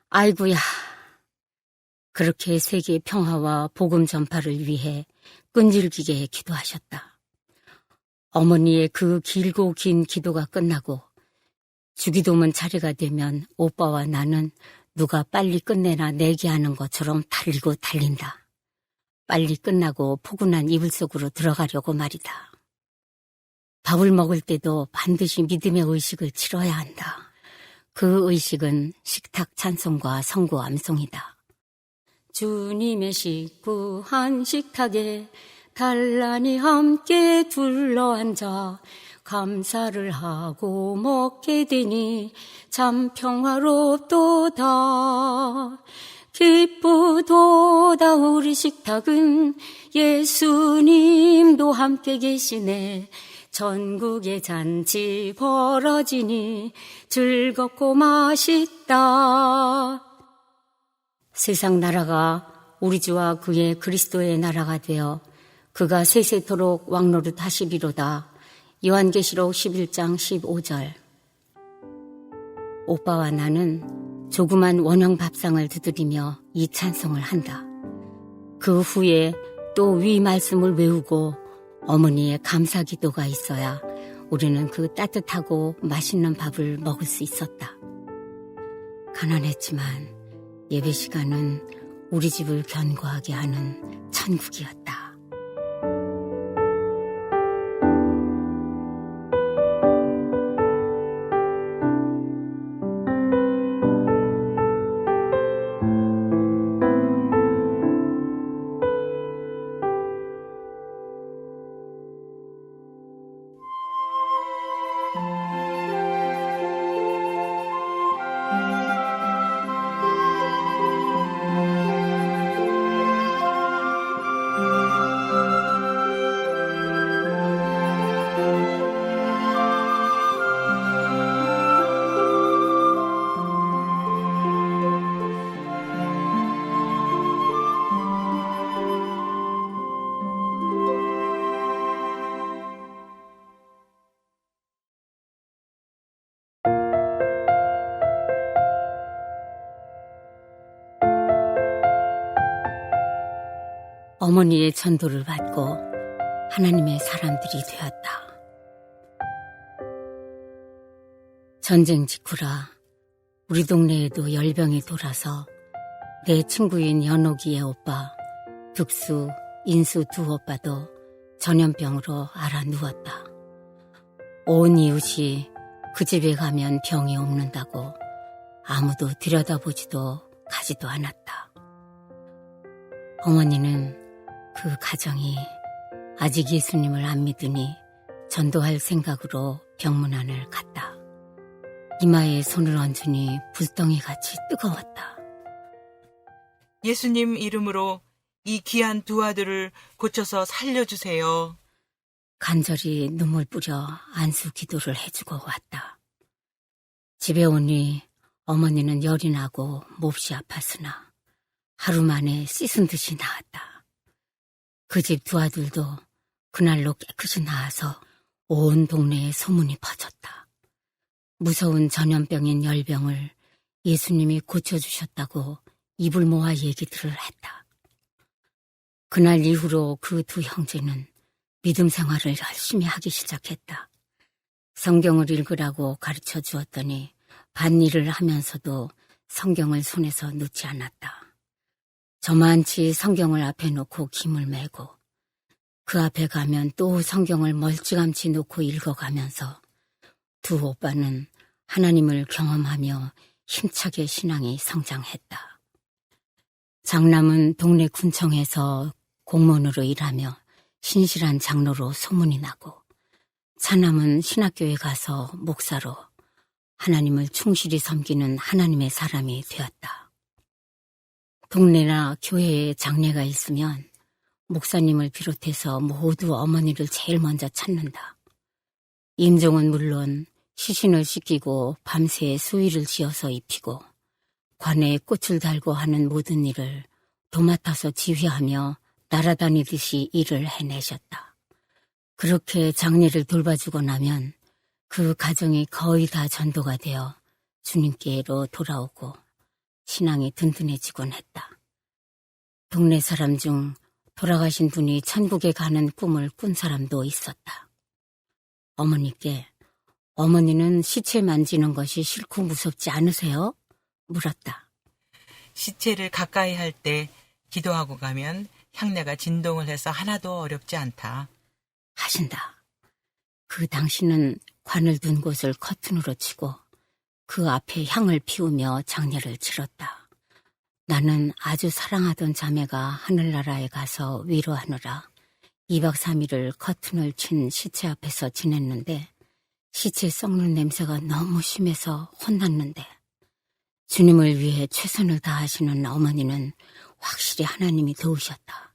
아이고야. 그렇게 세계 평화와 복음 전파를 위해 끈질기게 기도하셨다. 어머니의 그 길고 긴 기도가 끝나고 주기도문 차례가 되면 오빠와 나는 누가 빨리 끝내나 내기하는 것처럼 달리고 달린다. 빨리 끝나고 포근한 이불 속으로 들어가려고 말이다. 밥을 먹을 때도 반드시 믿음의 의식을 치러야 한다. 그 의식은 식탁 찬송과 성구 암송이다. 주님의 식구 한 식탁에 단란히 함께 둘러앉아 감사를 하고 먹게 되니 참 평화롭도다. 기쁘도다 우리 식탁은 예수님도 함께 계시네. 전국의 잔치 벌어지니 즐겁고 맛있다. 세상 나라가 우리 주와 그의 그리스도의 나라가 되어 그가 세세토록 왕노릇 하시리로다. 요한계시록 11장 15절. 오빠와 나는 조그만 원형 밥상을 두드리며 이 찬송을 한다. 그 후에 또 위 말씀을 외우고 어머니의 감사 기도가 있어야 우리는 그 따뜻하고 맛있는 밥을 먹을 수 있었다. 가난했지만 예배 시간은 우리 집을 견고하게 하는 천국이었다. 어머니의 전도를 받고 하나님의 사람들이 되었다. 전쟁 직후라 우리 동네에도 열병이 돌아서 내 친구인 연옥이의 오빠, 득수, 인수 두 오빠도 전염병으로 앓아 누웠다. 온 이웃이 그 집에 가면 병이 옵는다고 아무도 들여다보지도 가지도 않았다. 어머니는 그 가정이 아직 예수님을 안 믿으니 전도할 생각으로 병문안을 갔다. 이마에 손을 얹으니 불덩이같이 뜨거웠다. 예수님 이름으로 이 귀한 두 아들을 고쳐서 살려주세요. 간절히 눈물 뿌려 안수 기도를 해주고 왔다. 집에 오니 어머니는 열이 나고 몹시 아팠으나 하루 만에 씻은 듯이 나았다. 그 집 두 아들도 그날로 깨끗이 나아서 온 동네에 소문이 퍼졌다. 무서운 전염병인 열병을 예수님이 고쳐주셨다고 입을 모아 얘기들을 했다. 그날 이후로 그 두 형제는 믿음 생활을 열심히 하기 시작했다. 성경을 읽으라고 가르쳐 주었더니 밭일을 하면서도 성경을 손에서 놓지 않았다. 저만치 성경을 앞에 놓고 김을 메고 그 앞에 가면 또 성경을 멀찌감치 놓고 읽어가면서 두 오빠는 하나님을 경험하며 힘차게 신앙이 성장했다. 장남은 동네 군청에서 공무원으로 일하며 신실한 장로로 소문이 나고 차남은 신학교에 가서 목사로 하나님을 충실히 섬기는 하나님의 사람이 되었다. 동네나 교회에 장례가 있으면 목사님을 비롯해서 모두 어머니를 제일 먼저 찾는다. 임종은 물론 시신을 씻기고 밤새 수의를 지어서 입히고 관에 꽃을 달고 하는 모든 일을 도맡아서 지휘하며 날아다니듯이 일을 해내셨다. 그렇게 장례를 돌봐주고 나면 그 가정이 거의 다 전도가 되어 주님께로 돌아오고 신앙이 든든해지곤 했다. 동네 사람 중 돌아가신 분이 천국에 가는 꿈을 꾼 사람도 있었다. 어머니께 어머니는 시체 만지는 것이 싫고 무섭지 않으세요? 물었다. 시체를 가까이 할 때 기도하고 가면 향내가 진동을 해서 하나도 어렵지 않다. 하신다. 그 당시는 관을 둔 곳을 커튼으로 치고 그 앞에 향을 피우며 장례를 치렀다. 나는 아주 사랑하던 자매가 하늘나라에 가서 위로하느라 2박 3일을 커튼을 친 시체 앞에서 지냈는데 시체 썩는 냄새가 너무 심해서 혼났는데 주님을 위해 최선을 다하시는 어머니는 확실히 하나님이 도우셨다.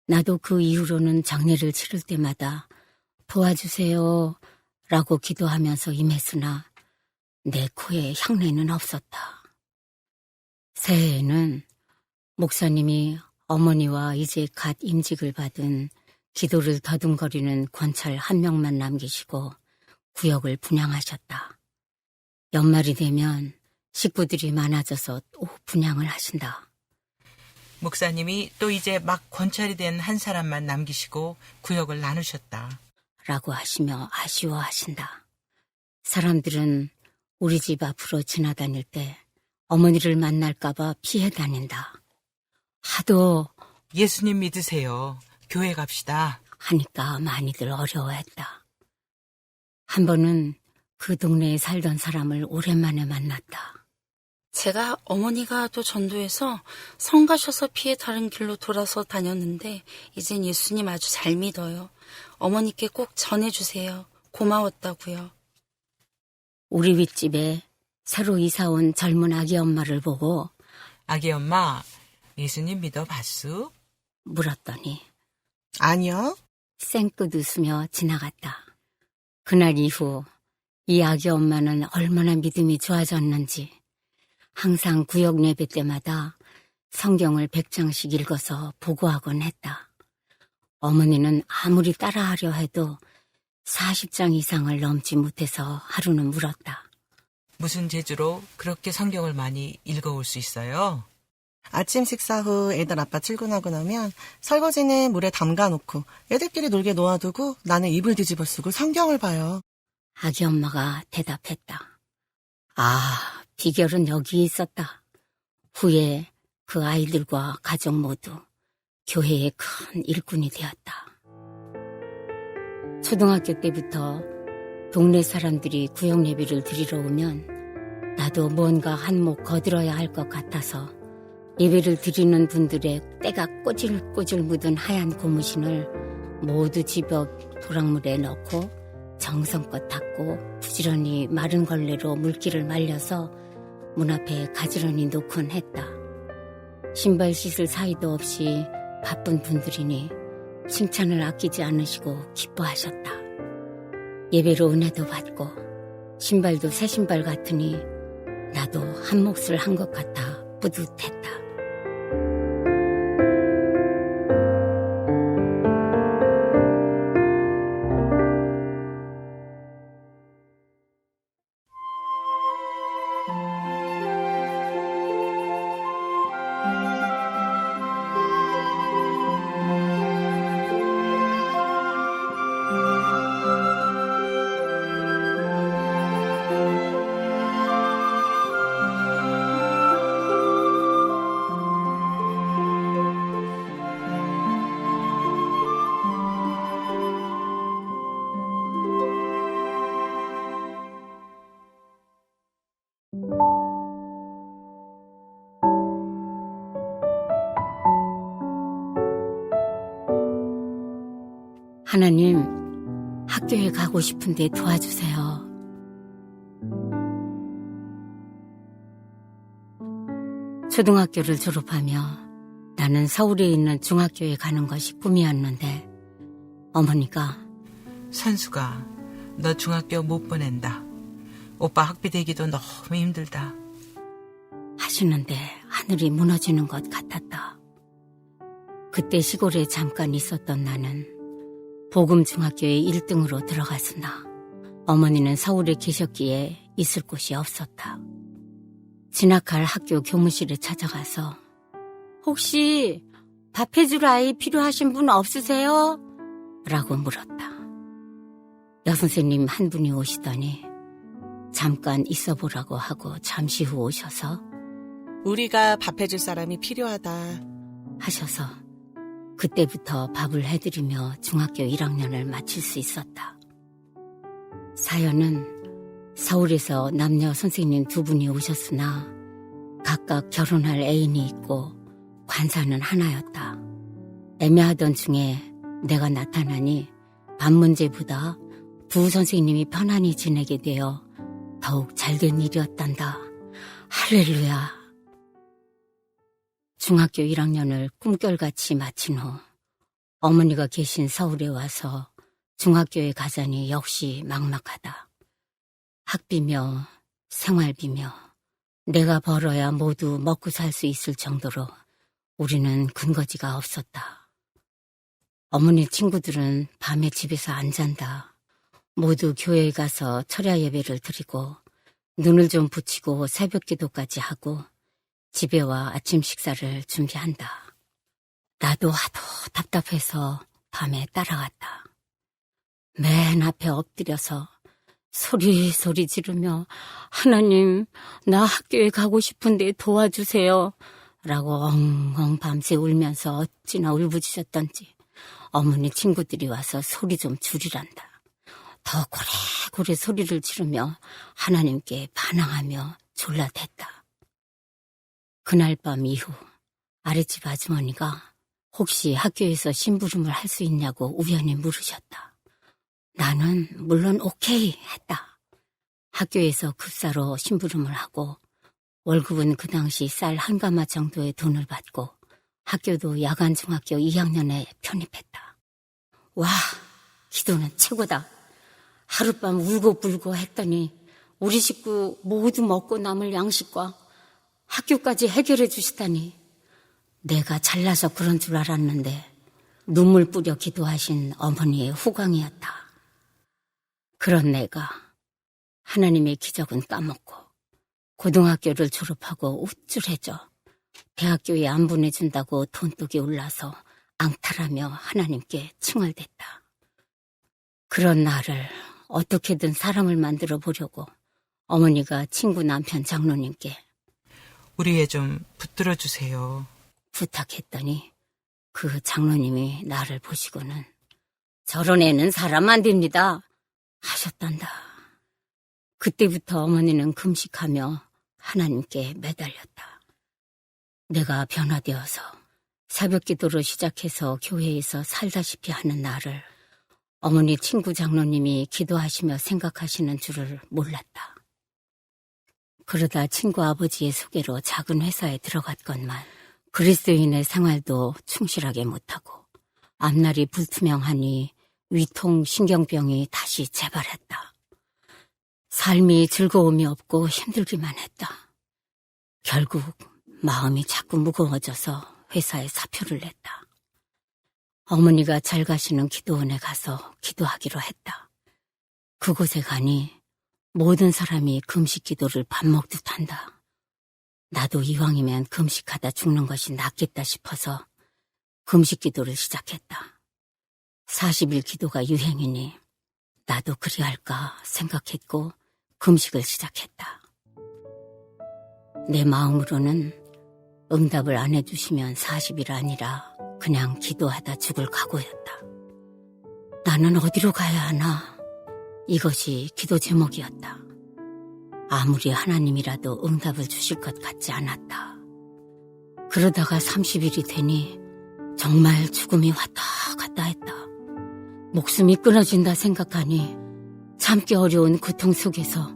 나도 그 이후로는 장례를 치를 때마다 도와주세요 라고 기도하면서 임했으나 내 코에 향내는 없었다. 새해에는 목사님이 어머니와 이제 갓 임직을 받은 기도를 더듬거리는 권찰 한 명만 남기시고 구역을 분양하셨다. 연말이 되면 식구들이 많아져서 또 분양을 하신다. 목사님이 또 이제 막 권찰이 된 한 사람만 남기시고 구역을 나누셨다. 라고 하시며 아쉬워하신다. 사람들은 우리 집 앞으로 지나다닐 때 어머니를 만날까봐 피해 다닌다. 하도 예수님 믿으세요. 교회 갑시다. 하니까 많이들 어려워했다. 한 번은 그 동네에 살던 사람을 오랜만에 만났다. 제가 어머니가 또 전도해서 성 가셔서 피해 다른 길로 돌아서 다녔는데 이젠 예수님 아주 잘 믿어요. 어머니께 꼭 전해주세요. 고마웠다고요. 우리 윗집에 새로 이사온 젊은 아기 엄마를 보고 아기 엄마, 예수님 믿어봤수? 물었더니 아니요. 쌩긋 웃으며 지나갔다. 그날 이후 이 아기 엄마는 얼마나 믿음이 좋아졌는지 항상 구역 예배 때마다 성경을 100장씩 읽어서 보고하곤 했다. 어머니는 아무리 따라하려 해도 40장 이상을 넘지 못해서 하루는 물었다. 무슨 재주로 그렇게 성경을 많이 읽어올 수 있어요? 아침 식사 후 애들 아빠 출근하고 나면 설거지는 물에 담가놓고 애들끼리 놀게 놓아두고 나는 이불 뒤집어 쓰고 성경을 봐요. 아기 엄마가 대답했다. 아, 비결은 여기 있었다. 후에 그 아이들과 가족 모두 교회의 큰 일꾼이 되었다. 초등학교 때부터 동네 사람들이 구역 예배를 드리러 오면 나도 뭔가 한몫 거들어야 할 것 같아서 예배를 드리는 분들의 때가 꼬질꼬질 묻은 하얀 고무신을 모두 집어 도랑물에 넣고 정성껏 닦고 부지런히 마른 걸레로 물기를 말려서 문 앞에 가지런히 놓곤 했다. 신발 씻을 사이도 없이 바쁜 분들이니 칭찬을 아끼지 않으시고 기뻐하셨다. 예배로 은혜도 받고 신발도 새 신발 같으니 나도 한 몫을 한 것 같아 뿌듯했다. 하나님, 학교에 가고 싶은데 도와주세요. 초등학교를 졸업하며 나는 서울에 있는 중학교에 가는 것이 꿈이었는데 어머니가 선수가 너 중학교 못 보낸다. 오빠 학비 대기도 너무 힘들다. 하시는데 하늘이 무너지는 것 같았다. 그때 시골에 잠깐 있었던 나는 보금중학교에 1등으로 들어갔으나 어머니는 서울에 계셨기에 있을 곳이 없었다. 진학할 학교 교무실에 찾아가서 혹시 밥 해줄 아이 필요하신 분 없으세요? 라고 물었다. 여선생님 한 분이 오시더니 잠깐 있어 보라고 하고 잠시 후 오셔서 우리가 밥 해줄 사람이 필요하다. 하셔서 그때부터 밥을 해드리며 중학교 1학년을 마칠 수 있었다. 사연은 서울에서 남녀 선생님 2분이 오셨으나 각각 결혼할 애인이 있고 관사는 하나였다. 애매하던 중에 내가 나타나니 밥 문제보다 부 선생님이 편안히 지내게 되어 더욱 잘된 일이었단다. 할렐루야. 중학교 1학년을 꿈결같이 마친 후 어머니가 계신 서울에 와서 중학교에 가자니 역시 막막하다. 학비며 생활비며 내가 벌어야 모두 먹고 살 수 있을 정도로 우리는 근거지가 없었다. 어머니 친구들은 밤에 집에서 안 잔다. 모두 교회에 가서 철야 예배를 드리고 눈을 좀 붙이고 새벽 기도까지 하고 집에 와 아침 식사를 준비한다. 나도 하도 답답해서 밤에 따라갔다. 맨 앞에 엎드려서 소리 지르며 하나님, 나 학교에 가고 싶은데 도와주세요. 라고 엉엉 밤새 울면서 어찌나 울부짖었던지 어머니 친구들이 와서 소리 좀 줄이란다. 더 고래고래 소리를 지르며 하나님께 반항하며 졸라댔다. 그날 밤 이후 아랫집 아주머니가 혹시 학교에서 심부름을 할 수 있냐고 우연히 물으셨다. 나는 물론 오케이 했다. 학교에서 급사로 심부름을 하고 월급은 그 당시 쌀 1가마 정도의 돈을 받고 학교도 야간 중학교 2학년에 편입했다. 와, 기도는 최고다. 하룻밤 울고 불고 했더니 우리 식구 모두 먹고 남을 양식과 학교까지 해결해 주시다니 내가 잘나서 그런 줄 알았는데 눈물 뿌려 기도하신 어머니의 후광이었다. 그런 내가 하나님의 기적은 까먹고 고등학교를 졸업하고 우쭐해져 대학교에 안 보내준다고 돈독이 올라서 앙탈하며 하나님께 칭얼댔다. 그런 나를 어떻게든 사람을 만들어 보려고 어머니가 친구 남편 장로님께 우리 애 좀 붙들어 주세요. 부탁했더니 그 장로님이 나를 보시고는 저런 애는 사람 안 됩니다 하셨단다. 그때부터 어머니는 금식하며 하나님께 매달렸다. 내가 변화되어서 새벽 기도를 시작해서 교회에서 살다시피 하는 나를 어머니 친구 장로님이 기도하시며 생각하시는 줄을 몰랐다. 그러다 친구 아버지의 소개로 작은 회사에 들어갔건만 그리스도인의 생활도 충실하게 못하고 앞날이 불투명하니 위통 신경병이 다시 재발했다. 삶이 즐거움이 없고 힘들기만 했다. 결국 마음이 자꾸 무거워져서 회사에 사표를 냈다. 어머니가 잘 가시는 기도원에 가서 기도하기로 했다. 그곳에 가니 모든 사람이 금식 기도를 밥 먹듯 한다. 나도 이왕이면 금식하다 죽는 것이 낫겠다 싶어서 금식 기도를 시작했다. 40일 기도가 유행이니 나도 그리할까 생각했고 금식을 시작했다. 내 마음으로는 응답을 안 해주시면 40일 아니라 그냥 기도하다 죽을 각오였다. 나는 어디로 가야 하나? 이것이 기도 제목이었다. 아무리 하나님이라도 응답을 주실 것 같지 않았다. 그러다가 30일이 되니 정말 죽음이 왔다 갔다 했다. 목숨이 끊어진다 생각하니 참기 어려운 고통 속에서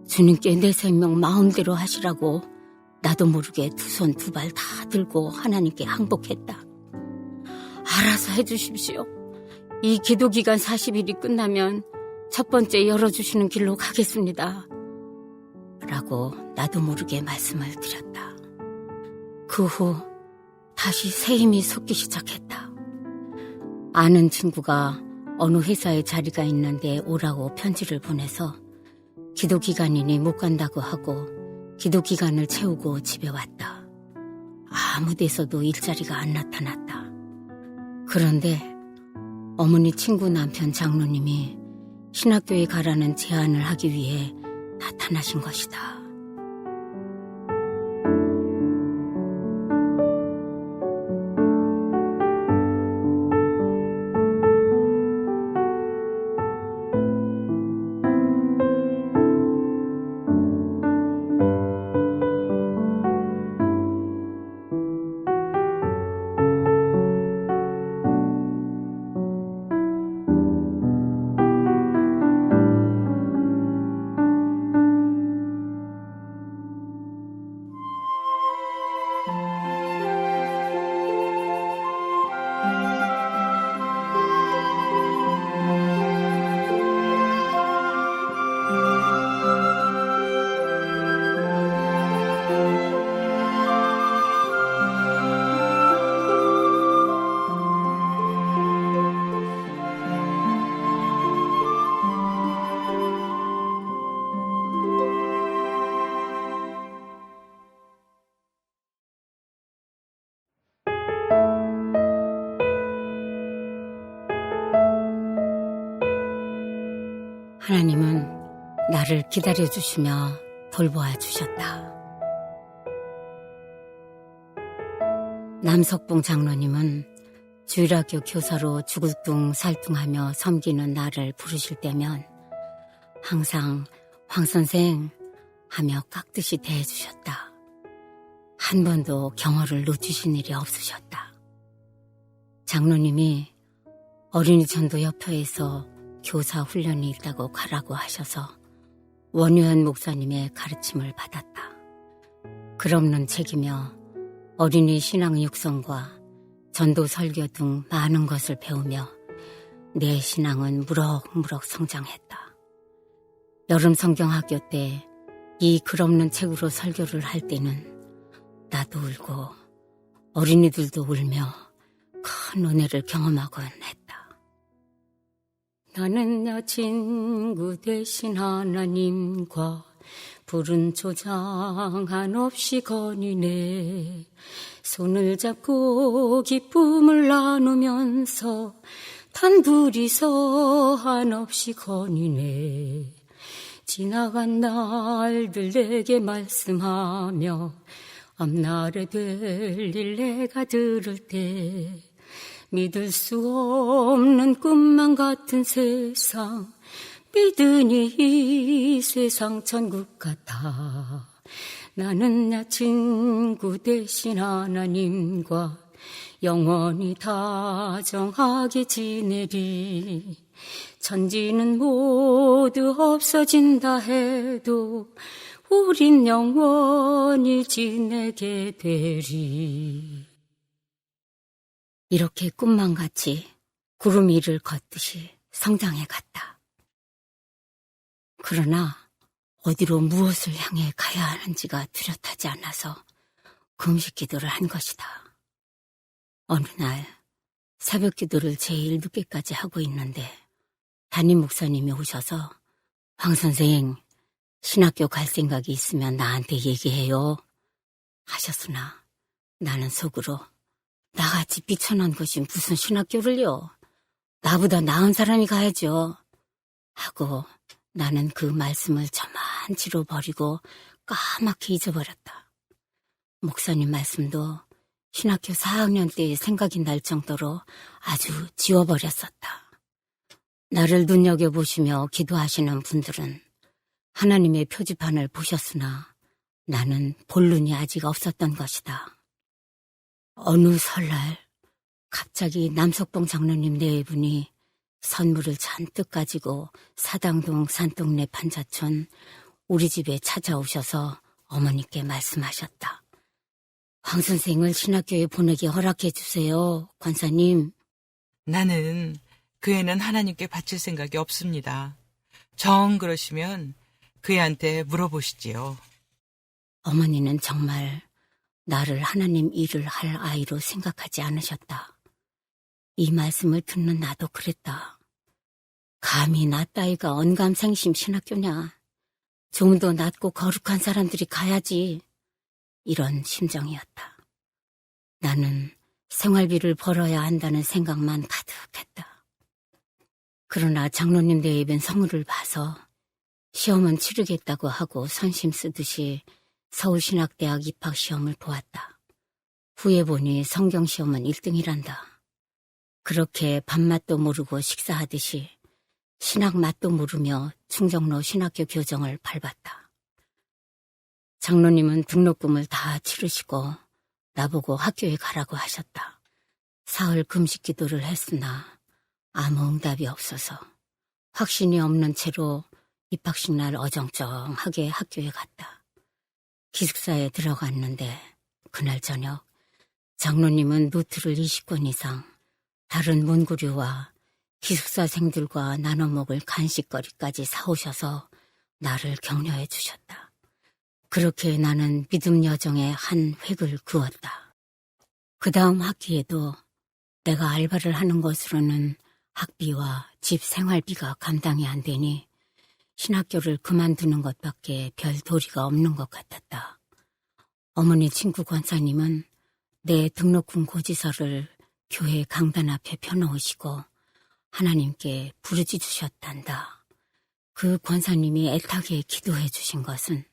주님께 내 생명 마음대로 하시라고 나도 모르게 2손 2발 다 들고 하나님께 항복했다. 알아서 해주십시오. 이 기도기간 40일이 끝나면 첫 번째 열어주시는 길로 가겠습니다. 라고 나도 모르게 말씀을 드렸다. 그 후 다시 새 힘이 솟기 시작했다. 아는 친구가 어느 회사에 자리가 있는데 오라고 편지를 보내서 기도기간이니 못 간다고 하고 기도기간을 채우고 집에 왔다. 아무 데서도 일자리가 안 나타났다. 그런데 어머니 친구 남편 장로님이 신학교에 가라는 제안을 하기 위해 나타나신 것이다. 하나님은 나를 기다려주시며 돌보아 주셨다. 남석봉 장로님은 주일학교 교사로 죽을둥살둥하며 섬기는 나를 부르실 때면 항상 황 선생 하며 깍듯이 대해주셨다. 한 번도 경어를 놓치신 일이 없으셨다. 장로님이 어린이 전도 협회에서 교사 훈련이 있다고 가라고 하셔서 원효연 목사님의 가르침을 받았다. 글없는 책이며 어린이 신앙 육성과 전도 설교 등 많은 것을 배우며 내 신앙은 무럭무럭 성장했다. 여름 성경학교 때 이 글없는 책으로 설교를 할 때는 나도 울고 어린이들도 울며 큰 은혜를 경험하곤 했다. 나는 친구 대신 하나님과 푸른 초장 한없이 거니네. 손을 잡고 기쁨을 나누면서 단둘이서 한없이 거니네. 지나간 날들 내게 말씀하며 앞날에 될 일 내가 들을 때 믿을 수 없는 꿈만 같은 세상, 믿으니 이 세상 천국 같아. 나는 나 친구 대신 하나님과 영원히 다정하게 지내리. 천지는 모두 없어진다 해도 우린 영원히 지내게 되리. 이렇게 꿈만 같이 구름 위를 걷듯이 성장해 갔다. 그러나 어디로 무엇을 향해 가야 하는지가 뚜렷하지 않아서 금식 기도를 한 것이다. 어느 날 새벽 기도를 제일 늦게까지 하고 있는데 담임 목사님이 오셔서 황 선생, 신학교 갈 생각이 있으면 나한테 얘기해요 하셨으나 나는 속으로 나같이 삐쳐난 것이 무슨 신학교를요. 나보다 나은 사람이 가야죠 하고 나는 그 말씀을 저만치로 버리고 까맣게 잊어버렸다. 목사님 말씀도 신학교 4학년 때의 생각이 날 정도로 아주 지워버렸었다. 나를 눈여겨보시며 기도하시는 분들은 하나님의 표지판을 보셨으나 나는 볼 눈이 아직 없었던 것이다. 어느 설날 갑자기 남석봉 장로님 네 분이 선물을 잔뜩 가지고 사당동 산동네 판자촌 우리 집에 찾아오셔서 어머니께 말씀하셨다. 황 선생을 신학교에 보내게 허락해 주세요, 권사님. 나는 그 애는 하나님께 바칠 생각이 없습니다. 정 그러시면 그 애한테 물어보시지요. 어머니는 정말 나를 하나님 일을 할 아이로 생각하지 않으셨다. 이 말씀을 듣는 나도 그랬다. 감히 나 따위가 언감생심 신학교냐. 좀 더 낮고 거룩한 사람들이 가야지. 이런 심정이었다. 나는 생활비를 벌어야 한다는 생각만 가득했다. 그러나 장로님 대입은 성의를 봐서 시험은 치르겠다고 하고 선심 쓰듯이 서울신학대학 입학시험을 보았다. 후에 보니 성경시험은 1등이란다. 그렇게 밥맛도 모르고 식사하듯이 신학 맛도 모르며 충정로 신학교 교정을 밟았다. 장로님은 등록금을 다 치르시고 나보고 학교에 가라고 하셨다. 사흘 금식 기도를 했으나 아무 응답이 없어서 확신이 없는 채로 입학식 날 어정쩡하게 학교에 갔다. 기숙사에 들어갔는데 그날 저녁 장로님은 노트를 20권 이상 다른 문구류와 기숙사생들과 나눠 먹을 간식거리까지 사오셔서 나를 격려해 주셨다. 그렇게 나는 믿음 여정의 한 획을 그었다. 그 다음 학기에도 내가 알바를 하는 것으로는 학비와 집 생활비가 감당이 안 되니 신학교를 그만두는 것밖에 별 도리가 없는 것 같았다. 어머니 친구 권사님은 내 등록금 고지서를 교회 강단 앞에 펴놓으시고 하나님께 부르짖으셨단다. 그 권사님이 애타게 기도해 주신 것은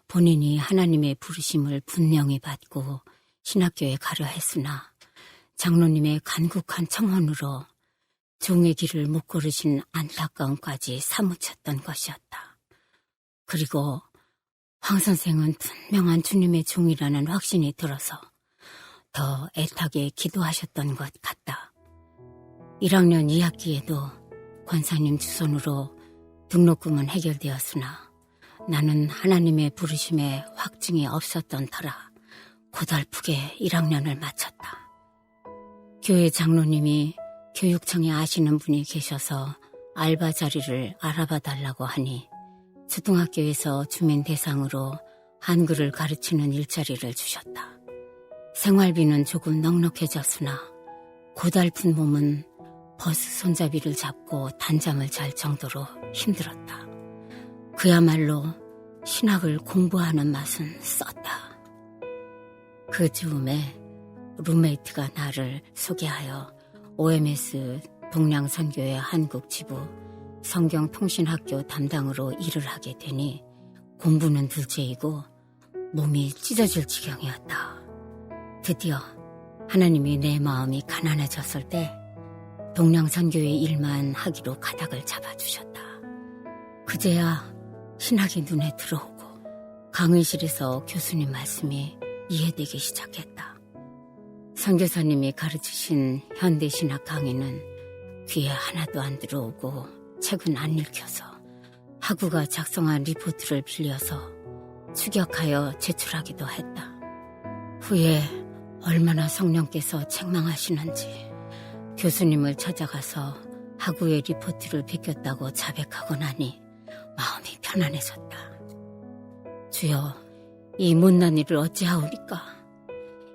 본인이 하나님의 부르심을 분명히 받고 신학교에 가려 했으나 장로님의 간곡한 청혼으로 종의 길을 못 걸으신 안타까움까지 사무쳤던 것이었다. 그리고 황 선생은 분명한 주님의 종이라는 확신이 들어서 더 애타게 기도하셨던 것 같다. 1학년 2학기에도 권사님 주선으로 등록금은 해결되었으나 나는 하나님의 부르심에 확증이 없었던 터라 고달프게 1학년을 마쳤다. 교회 장로님이 교육청에 아시는 분이 계셔서 알바 자리를 알아봐 달라고 하니 초등학교에서 주민 대상으로 한글을 가르치는 일자리를 주셨다. 생활비는 조금 넉넉해졌으나 고달픈 몸은 버스 손잡이를 잡고 단잠을 잘 정도로 힘들었다. 그야말로 신학을 공부하는 맛은 썼다. 그 즈음에 룸메이트가 나를 소개하여 OMS 동량선교회 한국지부 성경통신학교 담당으로 일을 하게 되니 공부는 둘째이고 몸이 찢어질 지경이었다. 드디어 하나님이 내 마음이 가난해졌을 때 동량선교회 일만 하기로 가닥을 잡아주셨다. 그제야 신학이 눈에 들어오고 강의실에서 교수님 말씀이 이해되기 시작했다. 선교사님이 가르치신 현대신학 강의는 귀에 하나도 안 들어오고 책은 안 읽혀서 학우가 작성한 리포트를 빌려서 추격하여 제출하기도 했다. 후에 얼마나 성령께서 책망하시는지 교수님을 찾아가서 학우의 리포트를 베꼈다고 자백하고 나니 마음이 편안해졌다. 주여, 이 못난 일을 어찌하오리까?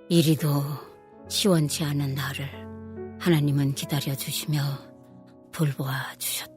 이리도 시원치 않은 나를 하나님은 기다려주시며 돌보아 주셨다.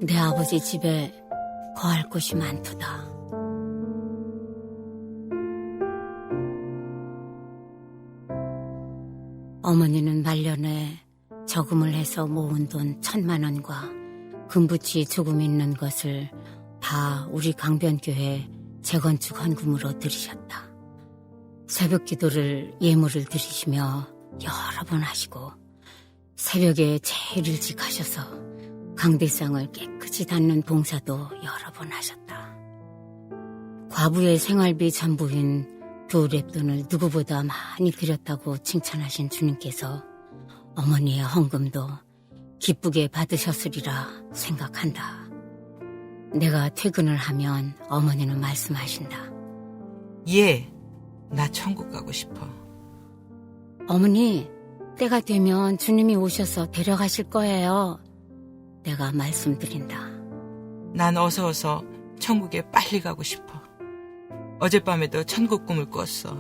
내 아버지 집에 거할 곳이 많도다. 어머니는 말년에 저금을 해서 모은 돈 1,000만 원과 금붙이 조금 있는 것을 다 우리 강변교회 재건축 헌금으로 드리셨다. 새벽 기도를 예물을 드리시며 여러 번 하시고 새벽에 제일 일찍 하셔서 강대상을 깨끗이 닦는 봉사도 여러 번 하셨다. 과부의 생활비 전부인 두 랩돈을 누구보다 많이 드렸다고 칭찬하신 주님께서 어머니의 헌금도 기쁘게 받으셨으리라 생각한다. 내가 퇴근을 하면 어머니는 말씀하신다. 예, 나 천국 가고 싶어. 어머니, 때가 되면 주님이 오셔서 데려가실 거예요. 내가 말씀드린다. 난 어서 천국에 빨리 가고 싶어. 어젯밤에도 천국 꿈을 꿨어.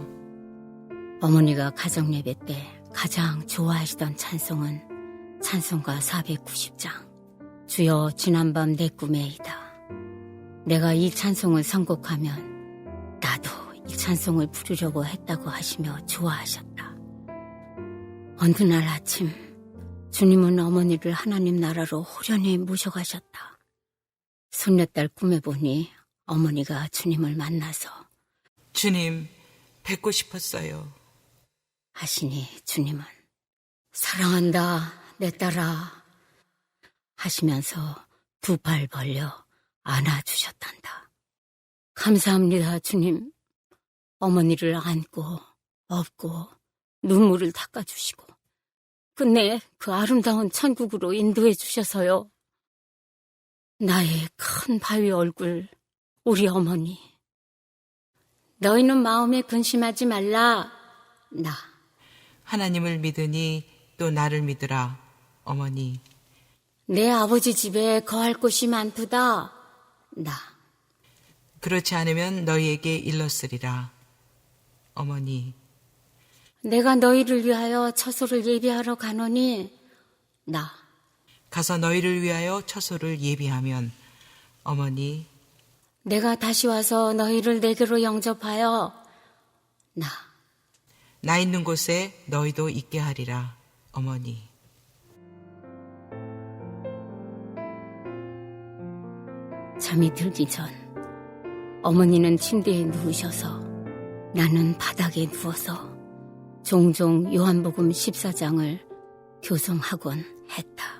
어머니가 가정 예배 때 가장 좋아하시던 찬송은 찬송가 490장. 주여 지난밤 내 꿈에이다. 내가 이 찬송을 선곡하면 나도 이 찬송을 부르려고 했다고 하시며 좋아하셨다. 어느 날 아침 주님은 어머니를 하나님 나라로 호련히 모셔가셨다. 손녀딸 꿈에 보니 어머니가 주님을 만나서 주님, 뵙고 싶었어요. 하시니 주님은 사랑한다 내 딸아 하시면서 두 발 벌려 안아주셨단다. 감사합니다 주님. 어머니를 안고 업고 눈물을 닦아주시고 끝내 그 아름다운 천국으로 인도해 주셔서요. 나의 큰 바위 얼굴 우리 어머니. 너희는 마음에 근심하지 말라. 나. 하나님을 믿으니 또 나를 믿으라. 어머니. 내 아버지 집에 거할 곳이 많도다. 나. 그렇지 않으면 너희에게 일렀으리라. 어머니. 내가 너희를 위하여 처소를 예비하러 가노니. 나. 가서 너희를 위하여 처소를 예비하면. 어머니. 내가 다시 와서 너희를 내게로 영접하여. 나. 나 있는 곳에 너희도 있게 하리라. 어머니. 잠이 들기 전 어머니는 침대에 누우셔서 나는 바닥에 누워서 종종 요한복음 14장을 교송하곤 했다.